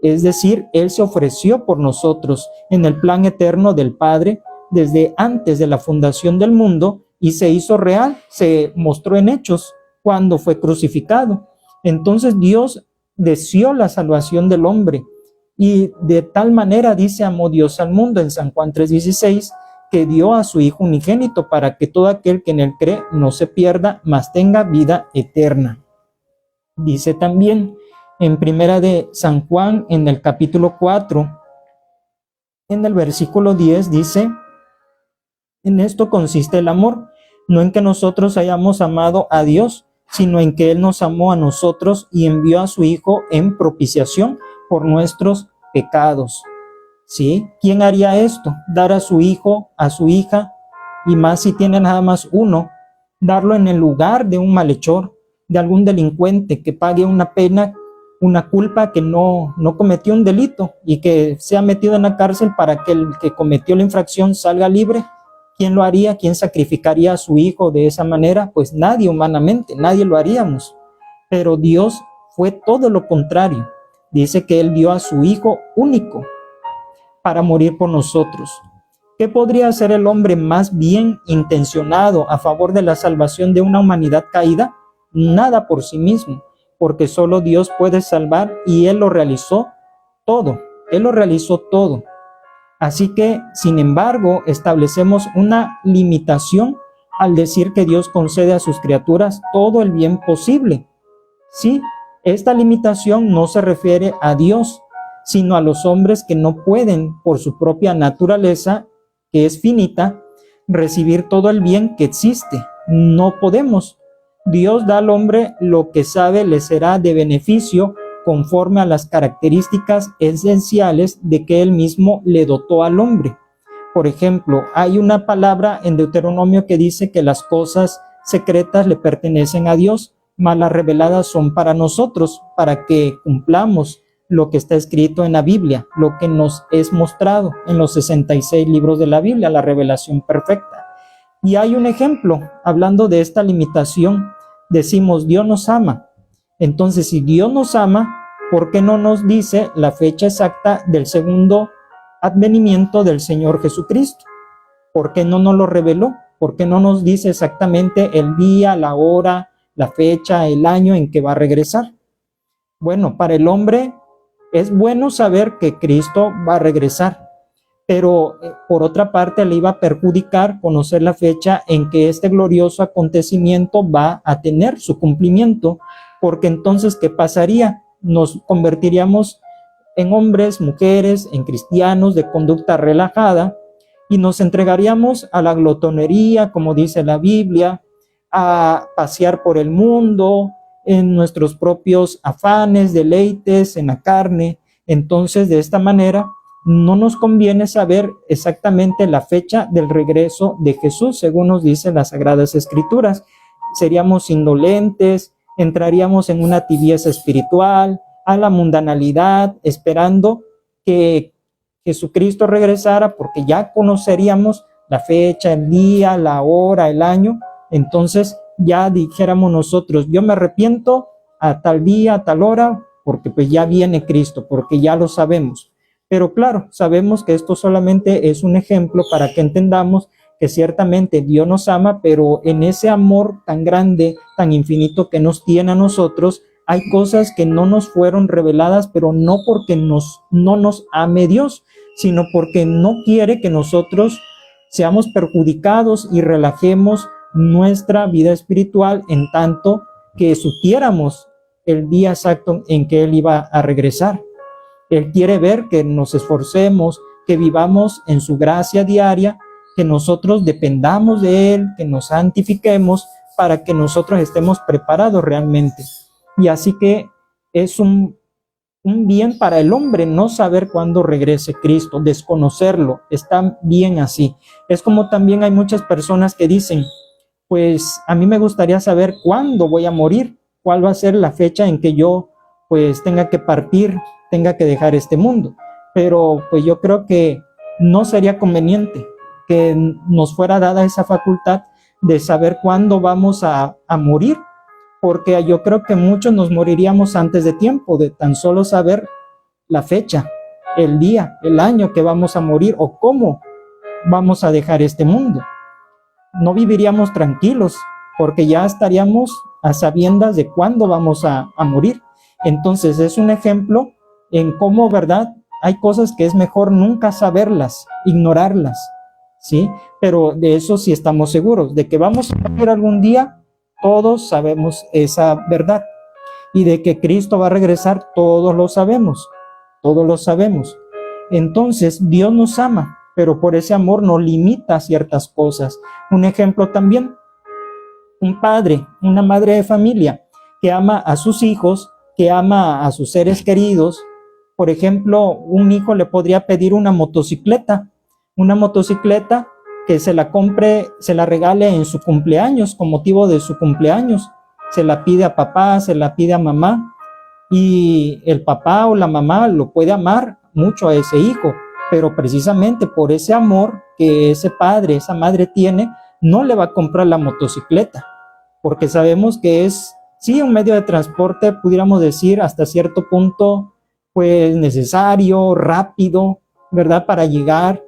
Speaker 1: Es decir, Él se ofreció por nosotros en el plan eterno del Padre desde antes de la fundación del mundo, y se hizo real, se mostró en hechos cuando fue crucificado. Entonces Dios deseó la salvación del hombre, y de tal manera, dice, amó Dios al mundo en San Juan 3:16, que dio a su Hijo unigénito para que todo aquel que en él cree no se pierda, mas tenga vida eterna. Dice también en primera de San Juan, en el capítulo 4, en el versículo 10, dice: en esto consiste el amor, no en que nosotros hayamos amado a Dios, sino en que Él nos amó a nosotros y envió a su Hijo en propiciación por nuestros pecados. ¿Sí? ¿Quién haría esto? Dar a su hijo, a su hija, y más si tiene nada más uno, darlo en el lugar de un malhechor, de algún delincuente que pague una pena, una culpa, que no cometió un delito y que sea metido en la cárcel para que el que cometió la infracción salga libre. ¿Quién lo haría? ¿Quién sacrificaría a su hijo de esa manera? Pues nadie humanamente, nadie lo haríamos. Pero Dios fue todo lo contrario. Dice que Él dio a su Hijo único para morir por nosotros. ¿Qué podría hacer el hombre más bien intencionado a favor de la salvación de una humanidad caída? Nada por sí mismo, porque solo Dios puede salvar, y Él lo realizó todo. Él lo realizó todo. Así que, sin embargo, establecemos una limitación al decir que Dios concede a sus criaturas todo el bien posible. Sí, esta limitación no se refiere a Dios, sino a los hombres que no pueden, por su propia naturaleza, que es finita, recibir todo el bien que existe. No podemos. Dios da al hombre lo que sabe le será de beneficio conforme a las características esenciales de que Él mismo le dotó al hombre. Por ejemplo, hay una palabra en Deuteronomio que dice que las cosas secretas le pertenecen a Dios, mas las reveladas son para nosotros, para que cumplamos lo que está escrito en la Biblia, lo que nos es mostrado en los 66 libros de la Biblia, la revelación perfecta. Y hay un ejemplo, hablando de esta limitación, decimos Dios nos ama. Entonces, si Dios nos ama, ¿por qué no nos dice la fecha exacta del segundo advenimiento del Señor Jesucristo? ¿Por qué no nos lo reveló? ¿Por qué no nos dice exactamente el día, la hora, la fecha, el año en que va a regresar? Bueno, para el hombre es bueno saber que Cristo va a regresar, pero por otra parte le iba a perjudicar conocer la fecha en que este glorioso acontecimiento va a tener su cumplimiento, porque entonces, ¿qué pasaría? Nos convertiríamos en hombres, mujeres, en cristianos de conducta relajada, y nos entregaríamos a la glotonería, como dice la Biblia, a pasear por el mundo, en nuestros propios afanes, deleites, en la carne. Entonces, de esta manera, no nos conviene saber exactamente la fecha del regreso de Jesús, según nos dicen las Sagradas Escrituras. Seríamos indolentes, entraríamos en una tibieza espiritual, a la mundanalidad, esperando que Jesucristo regresara, porque ya conoceríamos la fecha, el día, la hora, el año. Entonces ya dijéramos nosotros, yo me arrepiento a tal día, a tal hora, porque pues ya viene Cristo, porque ya lo sabemos. Pero claro, sabemos que esto solamente es un ejemplo para que entendamos que ciertamente Dios nos ama, pero en ese amor tan grande, tan infinito que nos tiene a nosotros, hay cosas que no nos fueron reveladas, pero no porque no nos ame Dios, sino porque no quiere que nosotros seamos perjudicados y relajemos nuestra vida espiritual en tanto que supiéramos el día exacto en que Él iba a regresar. Él quiere ver que nos esforcemos, que vivamos en su gracia diaria, que nosotros dependamos de Él, que nos santifiquemos para que nosotros estemos preparados realmente. Y así que es un bien para el hombre no saber cuándo regrese Cristo, desconocerlo, está bien así. Es como también hay muchas personas que dicen, pues a mí me gustaría saber cuándo voy a morir, cuál va a ser la fecha en que yo pues tenga que partir, tenga que dejar este mundo. Pero pues yo creo que no sería conveniente que nos fuera dada esa facultad de saber cuándo vamos a morir, porque yo creo que muchos nos moriríamos antes de tiempo, de tan solo saber la fecha, el día, el año que vamos a morir o cómo vamos a dejar este mundo. No viviríamos tranquilos, porque ya estaríamos a sabiendas de cuándo vamos a morir. Entonces es un ejemplo en cómo, ¿verdad? Hay cosas que es mejor nunca saberlas, ignorarlas, ¿sí? Pero de eso sí estamos seguros, de que vamos a morir algún día, todos sabemos esa verdad. Y de que Cristo va a regresar, todos lo sabemos, todos lo sabemos. Entonces Dios nos ama, pero por ese amor no limita ciertas cosas. Un ejemplo también, un padre, una madre de familia que ama a sus hijos, que ama a sus seres queridos. Por ejemplo, un hijo le podría pedir una motocicleta que se la compre, se la regale en su cumpleaños, con motivo de su cumpleaños. Se la pide a papá, se la pide a mamá, y el papá o la mamá lo puede amar mucho a ese hijo, pero precisamente por ese amor que ese padre, esa madre tiene, no le va a comprar la motocicleta, porque sabemos que es, sí, un medio de transporte, pudiéramos decir, hasta cierto punto, pues necesario, rápido, ¿verdad? Para llegar,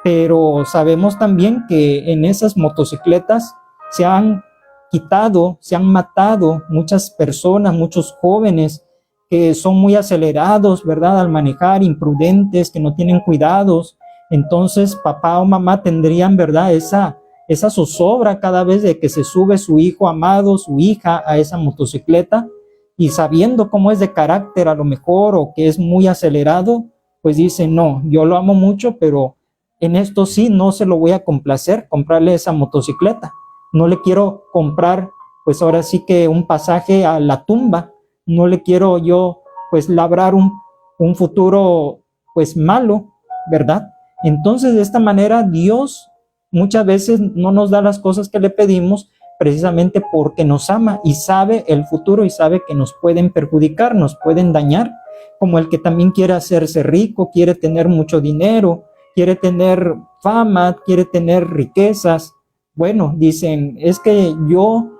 Speaker 1: pero sabemos también que en esas motocicletas se han quitado, se han matado muchas personas, muchos jóvenes que son muy acelerados, ¿verdad? Al manejar, imprudentes, que no tienen cuidados. Entonces papá o mamá tendrían, ¿verdad? Esa zozobra cada vez de que se sube su hijo amado, su hija a esa motocicleta, y sabiendo cómo es de carácter a lo mejor, o que es muy acelerado, pues dicen, no, yo lo amo mucho, pero en esto sí no se lo voy a complacer, comprarle esa motocicleta. No le quiero comprar, pues ahora sí que un pasaje a la tumba. No le quiero yo, pues, labrar un futuro, pues, malo, ¿verdad? Entonces, de esta manera, Dios muchas veces no nos da las cosas que le pedimos, precisamente porque nos ama y sabe el futuro y sabe que nos pueden perjudicar, nos pueden dañar, como el que también quiere hacerse rico, quiere tener mucho dinero, quiere tener fama, quiere tener riquezas. Bueno, dicen, es que yo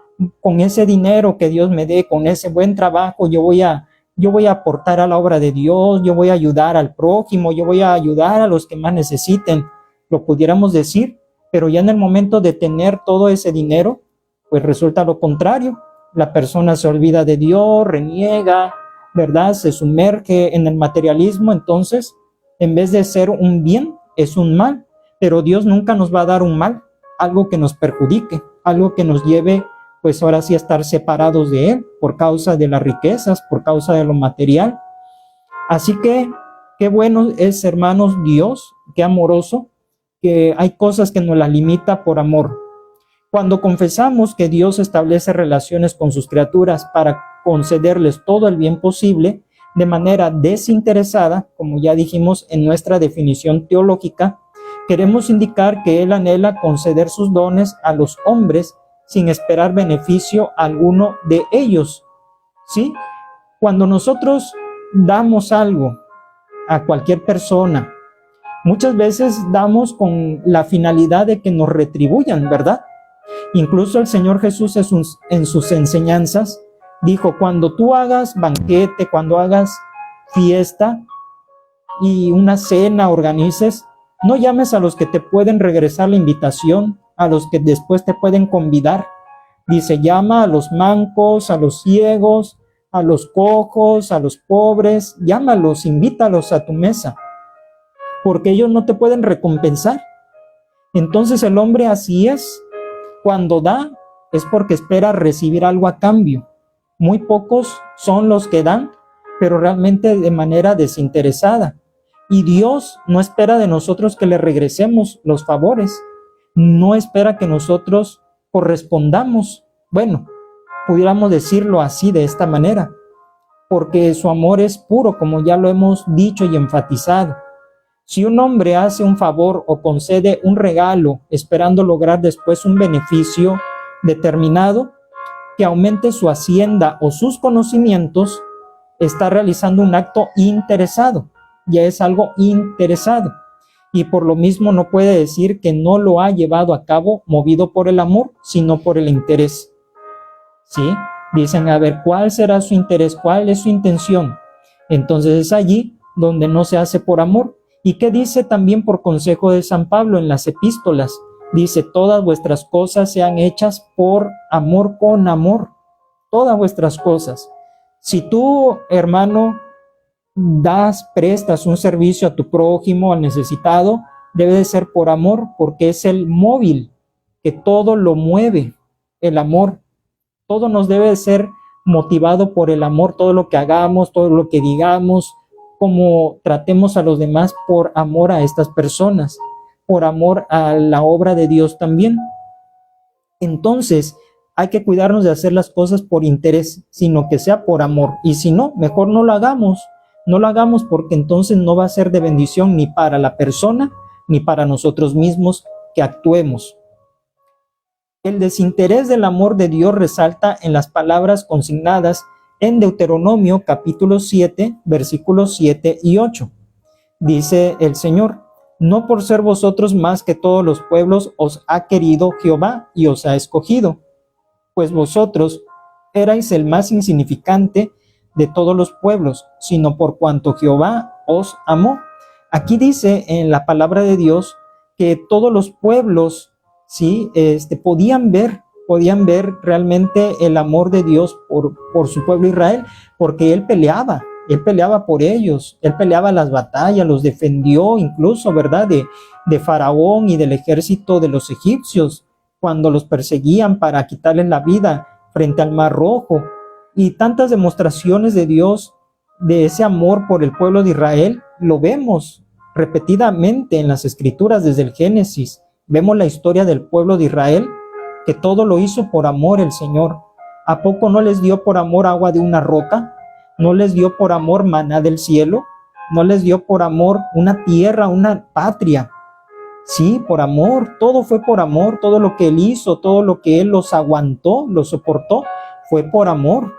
Speaker 1: con ese dinero que Dios me dé, con ese buen trabajo, yo voy a aportar a la obra de Dios, yo voy a ayudar al prójimo, yo voy a ayudar a los que más necesiten, lo pudiéramos decir, pero ya en el momento de tener todo ese dinero, pues resulta lo contrario. La persona se olvida de Dios, reniega, ¿verdad? Se sumerge en el materialismo. Entonces, en vez de ser un bien, es un mal. Pero Dios nunca nos va a dar un mal, algo que nos perjudique, algo que nos lleve, pues ahora sí, a estar separados de Él por causa de las riquezas, por causa de lo material. Así que qué bueno es, hermanos, Dios, qué amoroso, que hay cosas que nos las limita por amor. Cuando confesamos que Dios establece relaciones con sus criaturas para concederles todo el bien posible de manera desinteresada, como ya dijimos en nuestra definición teológica, queremos indicar que Él anhela conceder sus dones a los hombres sin esperar beneficio alguno de ellos, ¿sí? Cuando nosotros damos algo a cualquier persona, muchas veces damos con la finalidad de que nos retribuyan, ¿verdad? Incluso el Señor Jesús en sus enseñanzas dijo, cuando tú hagas banquete, cuando hagas fiesta y una cena organices, no llames a los que te pueden regresar la invitación, a los que después te pueden convidar. Dice, llama a los mancos, a los ciegos, a los cojos, a los pobres, llámalos, invítalos a tu mesa, porque ellos no te pueden recompensar. Entonces el hombre así es, cuando da es porque espera recibir algo a cambio. Muy pocos son los que dan, pero realmente de manera desinteresada. Y Dios no espera de nosotros que le regresemos los favores, no espera que nosotros correspondamos. Bueno, pudiéramos decirlo así, de esta manera, porque su amor es puro, como ya lo hemos dicho y enfatizado. Si un hombre hace un favor o concede un regalo esperando lograr después un beneficio determinado que aumente su hacienda o sus conocimientos, está realizando un acto interesado, ya es algo interesado, y por lo mismo no puede decir que no lo ha llevado a cabo movido por el amor, sino por el interés. ¿Sí? Dicen, a ver, ¿cuál será su interés? ¿Cuál es su intención? Entonces es allí donde no se hace por amor. ¿Y qué dice también por consejo de San Pablo en las epístolas? Dice, todas vuestras cosas sean hechas por amor, con amor. Todas vuestras cosas. Si tú, hermano, prestas un servicio a tu prójimo, al necesitado, debe de ser por amor, porque es el móvil que todo lo mueve, el amor. Todo nos debe de ser motivado por el amor, todo lo que hagamos, todo lo que digamos, como tratemos a los demás, por amor a estas personas, por amor a la obra de Dios también. Entonces, hay que cuidarnos de hacer las cosas por interés, sino que sea por amor. Y si no, mejor no lo hagamos. No lo hagamos, porque entonces no va a ser de bendición ni para la persona, ni para nosotros mismos que actuemos. El desinterés del amor de Dios resalta en las palabras consignadas en Deuteronomio capítulo 7, versículos 7 y 8. Dice el Señor, no por ser vosotros más que todos los pueblos os ha querido Jehová y os ha escogido, pues vosotros erais el más insignificante de todos los pueblos, sino por cuanto Jehová os amó. Aquí dice en la palabra de Dios que todos los pueblos, sí, podían ver realmente el amor de Dios por su pueblo Israel, porque Él peleaba por ellos, Él peleaba las batallas, los defendió incluso, ¿verdad?, de Faraón y del ejército de los egipcios, cuando los perseguían para quitarles la vida frente al Mar Rojo. Y tantas demostraciones de Dios, de ese amor por el pueblo de Israel, lo vemos repetidamente en las Escrituras desde el Génesis. Vemos la historia del pueblo de Israel, que todo lo hizo por amor el Señor. ¿A poco no les dio por amor agua de una roca? ¿No les dio por amor maná del cielo? ¿No les dio por amor una tierra, una patria? Sí, por amor, todo fue por amor, todo lo que Él hizo, todo lo que Él los aguantó, los soportó, fue por amor.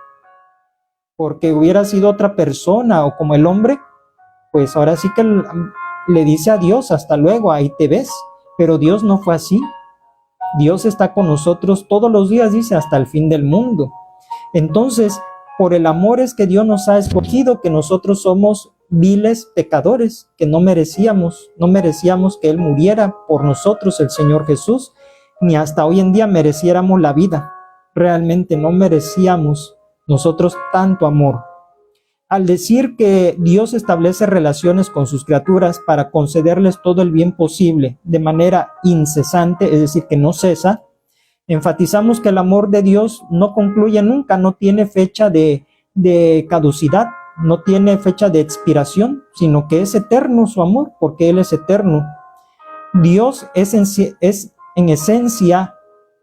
Speaker 1: Porque hubiera sido otra persona o como el hombre, pues ahora sí que le dice a Dios, hasta luego, ahí te ves. Pero Dios no fue así. Dios está con nosotros todos los días, dice, hasta el fin del mundo. Entonces, por el amor es que Dios nos ha escogido, que nosotros somos viles pecadores, que no merecíamos que Él muriera por nosotros, el Señor Jesús, ni hasta hoy en día mereciéramos la vida. Realmente no merecíamos nosotros tanto amor. Al decir que Dios establece relaciones con sus criaturas para concederles todo el bien posible de manera incesante, es decir, que no cesa, enfatizamos que el amor de Dios no concluye nunca, no tiene fecha de caducidad, no tiene fecha de expiración, sino que es eterno su amor, porque Él es eterno. Dios es en esencia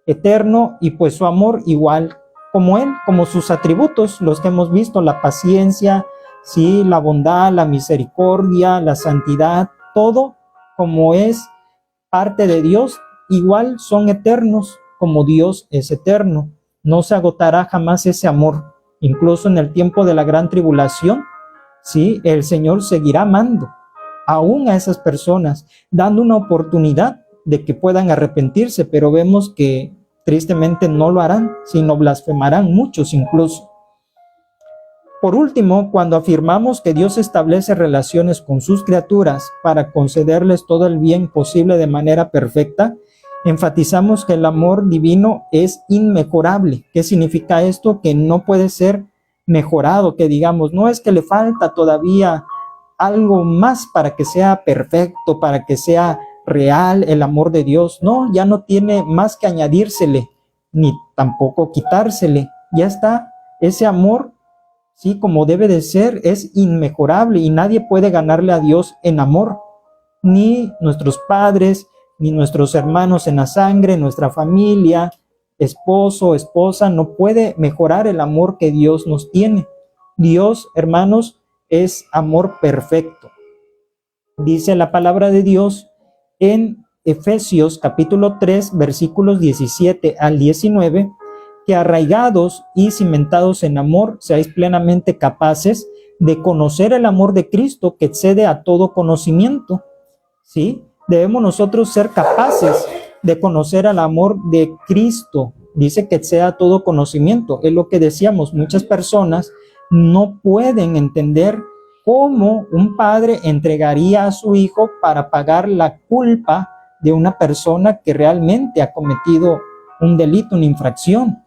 Speaker 1: eterno, y pues su amor igual como Él, como sus atributos, los que hemos visto, la paciencia, sí, la bondad, la misericordia, la santidad, todo como es parte de Dios, igual son eternos como Dios es eterno. No se agotará jamás ese amor. incluso en el tiempo de la gran tribulación, ¿sí? El Señor seguirá amando aún a esas personas, dando una oportunidad de que puedan arrepentirse, pero vemos que tristemente no lo harán, sino blasfemarán muchos incluso. Por último, cuando afirmamos que Dios establece relaciones con sus criaturas para concederles todo el bien posible de manera perfecta, enfatizamos que el amor divino es inmejorable. ¿Qué significa esto? Que no puede ser mejorado, que digamos, no es que le falta todavía algo más para que sea perfecto, para que sea real el amor de Dios. No, ya no tiene más que añadírsele, ni tampoco quitársele. Ya está, ese amor, sí, como debe de ser, es inmejorable y nadie puede ganarle a Dios en amor. Ni nuestros padres, ni nuestros hermanos en la sangre, nuestra familia, esposo, esposa, no puede mejorar el amor que Dios nos tiene. Dios, hermanos, es amor perfecto. Dice la palabra de Dios en Efesios capítulo 3, versículos 17 al 19, que arraigados y cimentados en amor, seáis plenamente capaces de conocer el amor de Cristo que excede a todo conocimiento. ¿Sí? Debemos nosotros ser capaces de conocer el amor de Cristo. Dice que excede a todo conocimiento. Es lo que decíamos, muchas personas no pueden entender cómo un padre entregaría a su hijo para pagar la culpa de una persona que realmente ha cometido un delito, una infracción.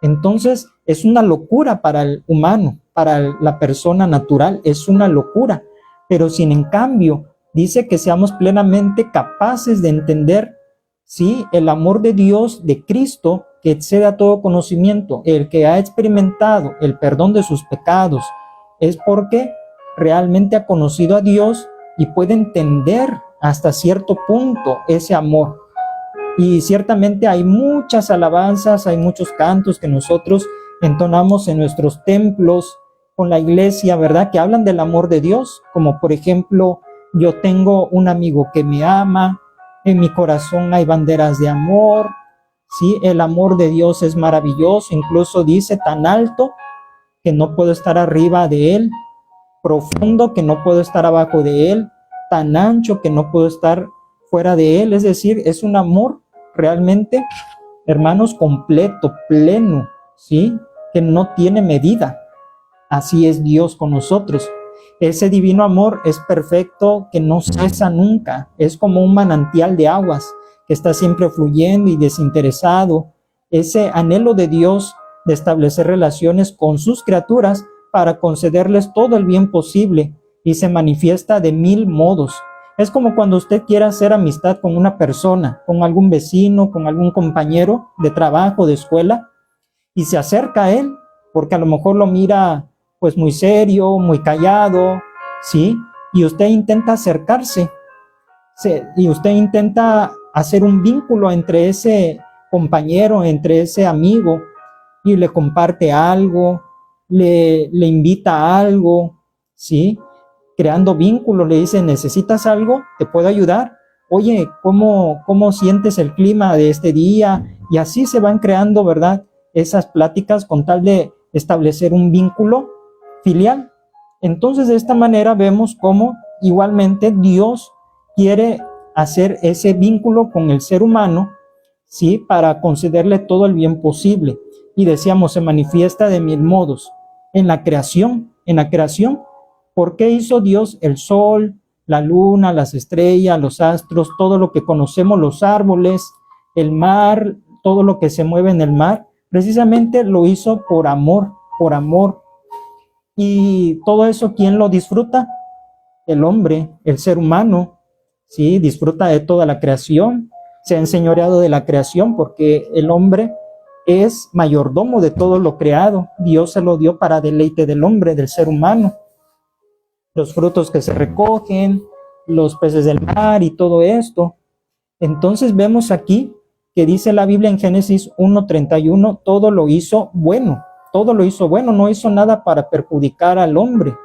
Speaker 1: Entonces, es una locura para el humano, para la persona natural, es una locura. Pero sin en cambio, dice que seamos plenamente capaces de entender, ¿sí?, el amor de Dios, de Cristo, que excede a todo conocimiento. El que ha experimentado el perdón de sus pecados es porque realmente ha conocido a Dios y puede entender hasta cierto punto ese amor. Y ciertamente hay muchas alabanzas, hay muchos cantos que nosotros entonamos en nuestros templos con la iglesia, ¿verdad?, que hablan del amor de Dios, como por ejemplo, yo tengo un amigo que me ama, en mi corazón hay banderas de amor, ¿sí? El amor de Dios es maravilloso, incluso dice tan alto que no puedo estar arriba de él, profundo que no puedo estar abajo de él, tan ancho que no puedo estar fuera de él. Es decir, es un amor realmente, hermanos, completo, pleno, ¿sí?, que no tiene medida. Así es Dios con nosotros. Ese divino amor es perfecto, que no cesa nunca. Es como un manantial de aguas que está siempre fluyendo y desinteresado. Ese anhelo de Dios de establecer relaciones con sus criaturas para concederles todo el bien posible, y se manifiesta de mil modos. Es como cuando usted quiere hacer amistad con una persona, con algún vecino, con algún compañero de trabajo, de escuela, y se acerca a él, porque a lo mejor lo mira pues muy serio, muy callado, ¿sí? Y usted intenta acercarse, y usted intenta hacer un vínculo entre ese compañero, entre ese amigo, y le comparte algo, le invita a algo, ¿sí? Creando vínculos, le dice, ¿necesitas algo? ¿Te puedo ayudar? Oye, ¿cómo sientes el clima de este día? Y así se van creando, ¿verdad?, esas pláticas con tal de establecer un vínculo filial. Entonces, de esta manera vemos cómo igualmente Dios quiere hacer ese vínculo con el ser humano, ¿sí?, para concederle todo el bien posible. Y decíamos, se manifiesta de mil modos. En la creación, ¿por qué hizo Dios el sol, la luna, las estrellas, los astros, todo lo que conocemos, los árboles, el mar, todo lo que se mueve en el mar? Precisamente lo hizo por amor, por amor. Y todo eso, ¿quién lo disfruta? El hombre, el ser humano, ¿sí? Disfruta de toda la creación, se ha enseñoreado de la creación porque el hombre es mayordomo de todo lo creado. Dios se lo dio para deleite del hombre, del ser humano. Los frutos que se recogen, los peces del mar y todo esto. Entonces vemos aquí que dice la Biblia en Génesis 1:31, todo lo hizo bueno, no hizo nada para perjudicar al hombre,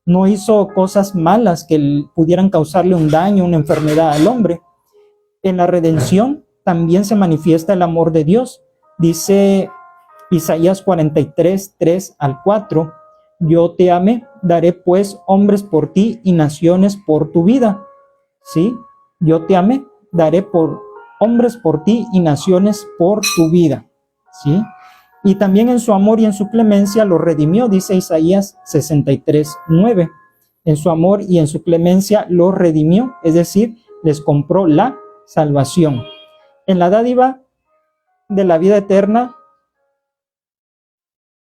Speaker 1: no hizo cosas malas que pudieran causarle un daño, una enfermedad al hombre. En la redención también se manifiesta el amor de Dios. Dice Isaías 43, 3 al 4. Yo te amé, daré pues hombres por ti y naciones por tu vida. ¿Sí? Yo te amé, daré por hombres por ti y naciones por tu vida. ¿Sí? Y también en su amor y en su clemencia los redimió, dice Isaías 63, 9. En su amor y en su clemencia los redimió, es decir, les compró la salvación. En la dádiva de la vida eterna,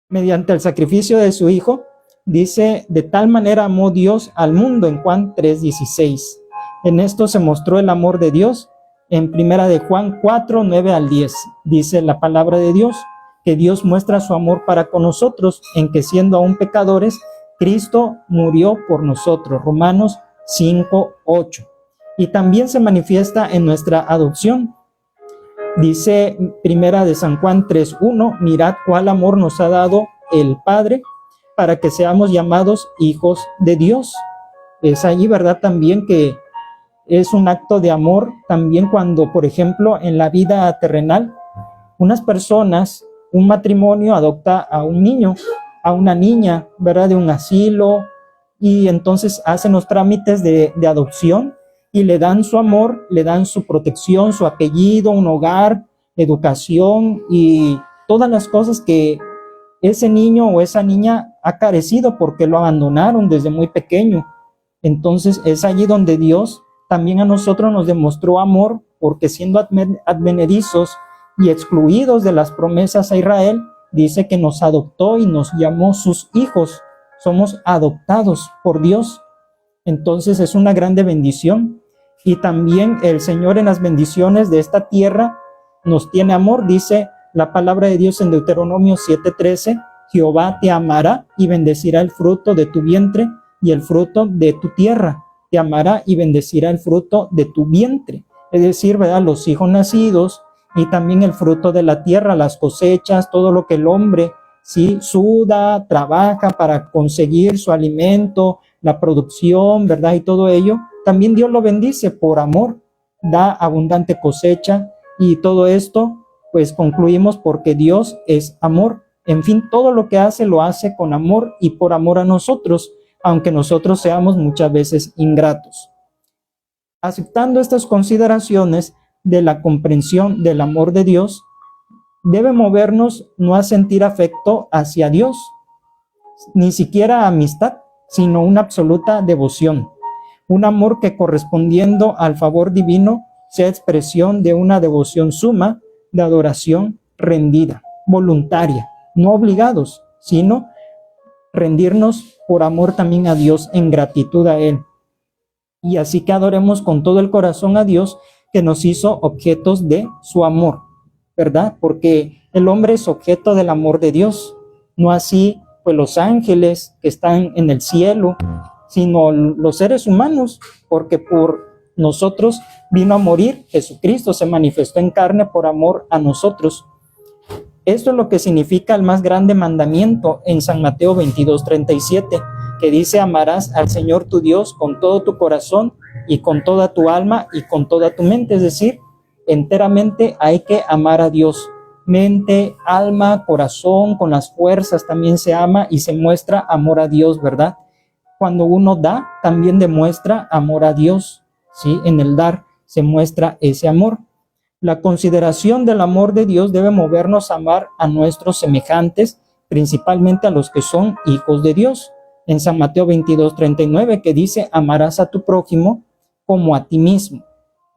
Speaker 1: mediante el sacrificio de su Hijo, dice, de tal manera amó Dios al mundo en Juan 3:16. En esto se mostró el amor de Dios en primera de Juan 4, 9 al 10. Dice la palabra de Dios, que Dios muestra su amor para con nosotros, en que siendo aún pecadores, Cristo murió por nosotros. Romanos 5, 8. Y también se manifiesta en nuestra adopción. Dice primera de San Juan 3:1, mirad cuál amor nos ha dado el Padre para que seamos llamados hijos de Dios. Es allí, ¿verdad? También que es un acto de amor, también cuando, por ejemplo, en la vida terrenal, unas personas, un matrimonio adopta a un niño, a una niña, ¿verdad? De un asilo, y entonces hacen los trámites de adopción, y le dan su amor, le dan su protección, su apellido, un hogar, educación y todas las cosas que ese niño o esa niña ha carecido porque lo abandonaron desde muy pequeño. Entonces es allí donde Dios también a nosotros nos demostró amor, porque siendo advenedizos y excluidos de las promesas a Israel, dice que nos adoptó y nos llamó sus hijos. Somos adoptados por Dios. Entonces es una grande bendición. Y también el Señor en las bendiciones de esta tierra nos tiene amor. Dice la palabra de Dios en Deuteronomio 7:13, Jehová te amará y bendecirá el fruto de tu vientre y el fruto de tu tierra. Te amará y bendecirá el fruto de tu vientre. Es decir, ¿verdad? Los hijos nacidos y también el fruto de la tierra, las cosechas, todo lo que el hombre, ¿sí?, suda, trabaja para conseguir su alimento, la producción, ¿verdad? Y todo ello, también Dios lo bendice por amor, da abundante cosecha, y todo esto, pues concluimos porque Dios es amor. En fin, todo lo que hace lo hace con amor y por amor a nosotros, aunque nosotros seamos muchas veces ingratos. Aceptando estas consideraciones de la comprensión del amor de Dios, debe movernos no a sentir afecto hacia Dios, ni siquiera amistad, sino una absoluta devoción. Un amor que, correspondiendo al favor divino, sea expresión de una devoción suma, de adoración rendida, voluntaria, no obligados, sino rendirnos por amor también a Dios, en gratitud a Él. Y así que adoremos con todo el corazón a Dios, que nos hizo objetos de su amor, ¿verdad? Porque el hombre es objeto del amor de Dios, no así pues los ángeles que están en el cielo, sino los seres humanos, porque por nosotros vino a morir. Jesucristo se manifestó en carne por amor a nosotros. Esto es lo que significa el más grande mandamiento en San Mateo 22:37, que dice: amarás al Señor tu Dios con todo tu corazón y con toda tu alma y con toda tu mente. Es decir, enteramente hay que amar a Dios. Mente, alma, corazón, con las fuerzas también se ama y se muestra amor a Dios, ¿verdad? Cuando uno da, también demuestra amor a Dios, ¿sí? En el dar se muestra ese amor. La consideración del amor de Dios debe movernos a amar a nuestros semejantes, principalmente a los que son hijos de Dios. En San Mateo 22:39, que dice: amarás a tu prójimo como a ti mismo.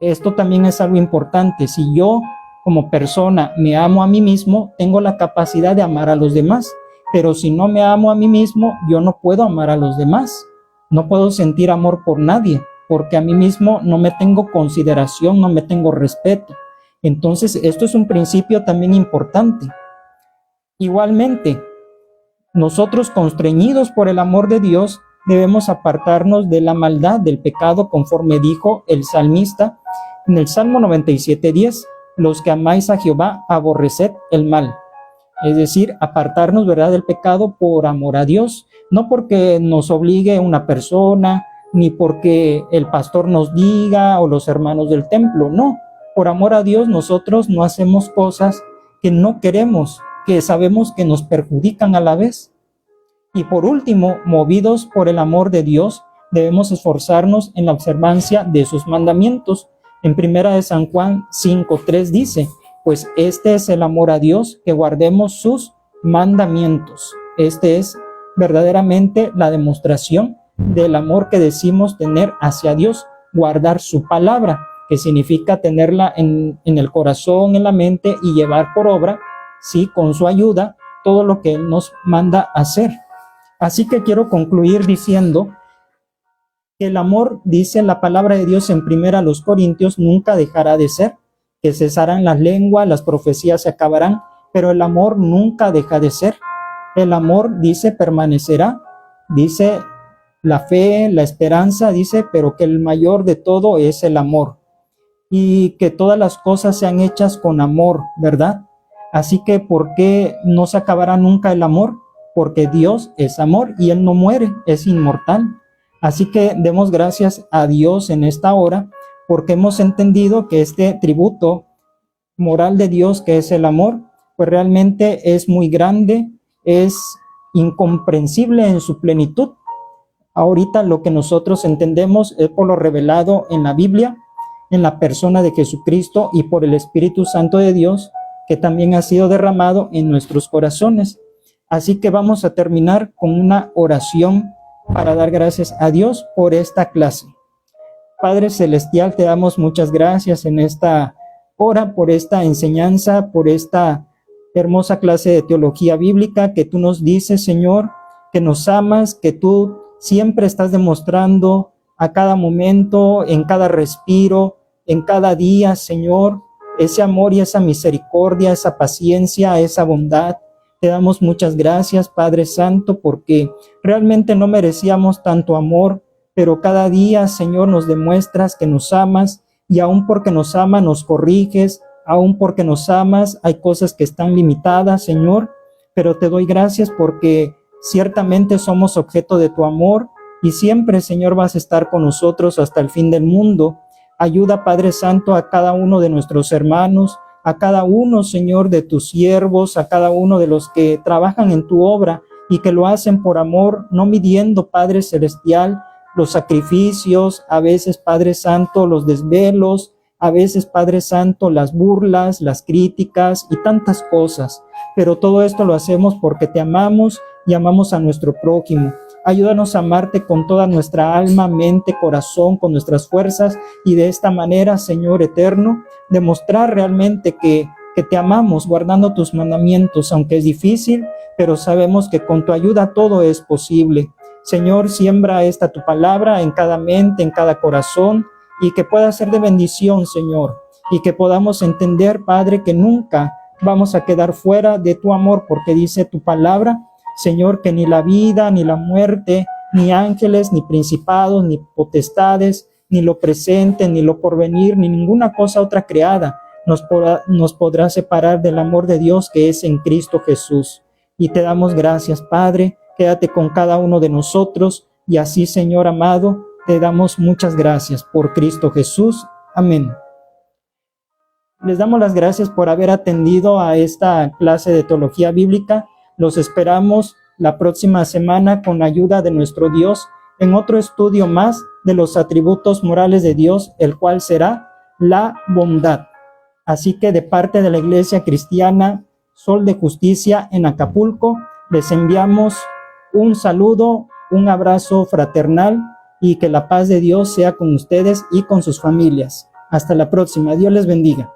Speaker 1: Esto también es algo importante. Si yo como persona me amo a mí mismo, tengo la capacidad de amar a los demás. Pero si no me amo a mí mismo, yo no puedo amar a los demás. No puedo sentir amor por nadie, porque a mí mismo no me tengo consideración, no me tengo respeto. Entonces, esto es un principio también importante. Igualmente, nosotros, constreñidos por el amor de Dios, debemos apartarnos de la maldad, del pecado, conforme dijo el salmista en el Salmo 97:10, los que amáis a Jehová, aborreced el mal. Es decir, apartarnos, ¿verdad?, del pecado por amor a Dios, no porque nos obligue una persona, ni porque el pastor nos diga o los hermanos del templo, no. Por amor a Dios nosotros no hacemos cosas que no queremos, que sabemos que nos perjudican a la vez. Y por último, movidos por el amor de Dios, debemos esforzarnos en la observancia de sus mandamientos. En 1 de San Juan 5:3 dice, pues este es el amor a Dios, que guardemos sus mandamientos. Este es verdaderamente la demostración del amor que decimos tener hacia Dios, guardar su palabra, que significa tenerla en el corazón, en la mente y llevar por obra, sí, con su ayuda, todo lo que Él nos manda hacer. Así que quiero concluir diciendo que el amor, dice la palabra de Dios en 1 Corintios, nunca dejará de ser, que cesarán las lenguas, las profecías se acabarán, pero el amor nunca deja de ser. El amor, dice, permanecerá, dice la fe, la esperanza, dice, pero que el mayor de todo es el amor. Y que todas las cosas sean hechas con amor, ¿verdad? Así que, ¿por qué no se acabará nunca el amor? Porque Dios es amor y Él no muere, es inmortal. Así que demos gracias a Dios en esta hora, porque hemos entendido que este tributo moral de Dios, que es el amor, pues realmente es muy grande, es incomprensible en su plenitud. Ahorita lo que nosotros entendemos es por lo revelado en la Biblia, en la persona de Jesucristo y por el Espíritu Santo de Dios, que también ha sido derramado en nuestros corazones. Así que vamos a terminar con una oración para dar gracias a Dios por esta clase. Padre Celestial, te damos muchas gracias en esta hora, por esta enseñanza, por esta hermosa clase de teología bíblica que tú nos dices, Señor, que nos amas, que tú siempre estás demostrando a cada momento, en cada respiro, en cada día, Señor, ese amor y esa misericordia, esa paciencia, esa bondad. Te damos muchas gracias, Padre Santo, porque realmente no merecíamos tanto amor, pero cada día, Señor, nos demuestras que nos amas, y aún porque nos amas, nos corriges, aún porque nos amas, hay cosas que están limitadas, Señor, pero te doy gracias porque ciertamente somos objeto de tu amor, y siempre, Señor, vas a estar con nosotros hasta el fin del mundo. Ayuda, Padre Santo, a cada uno de nuestros hermanos, a cada uno, Señor, de tus siervos, a cada uno de los que trabajan en tu obra y que lo hacen por amor, no midiendo, Padre Celestial, los sacrificios, a veces, Padre Santo, los desvelos, a veces, Padre Santo, las burlas, las críticas y tantas cosas. Pero todo esto lo hacemos porque te amamos y amamos a nuestro prójimo. Ayúdanos a amarte con toda nuestra alma, mente, corazón, con nuestras fuerzas, y de esta manera, Señor eterno, demostrar realmente que te amamos guardando tus mandamientos, aunque es difícil, pero sabemos que con tu ayuda todo es posible. Señor, siembra esta tu palabra en cada mente, en cada corazón, y que pueda ser de bendición, Señor, y que podamos entender, Padre, que nunca vamos a quedar fuera de tu amor, porque dice tu palabra, Señor, que ni la vida, ni la muerte, ni ángeles, ni principados, ni potestades, ni lo presente, ni lo porvenir, ni ninguna cosa otra creada nos podrá separar del amor de Dios que es en Cristo Jesús. Y te damos gracias, Padre. Quédate con cada uno de nosotros, y así, Señor amado, te damos muchas gracias por Cristo Jesús. Amén. Les damos las gracias por haber atendido a esta clase de teología bíblica. Los esperamos la próxima semana con la ayuda de nuestro Dios en otro estudio más de los atributos morales de Dios, el cual será la bondad. Así que de parte de la Iglesia Cristiana Sol de Justicia en Acapulco, les enviamos un saludo, un abrazo fraternal, y que la paz de Dios sea con ustedes y con sus familias. Hasta la próxima. Dios les bendiga.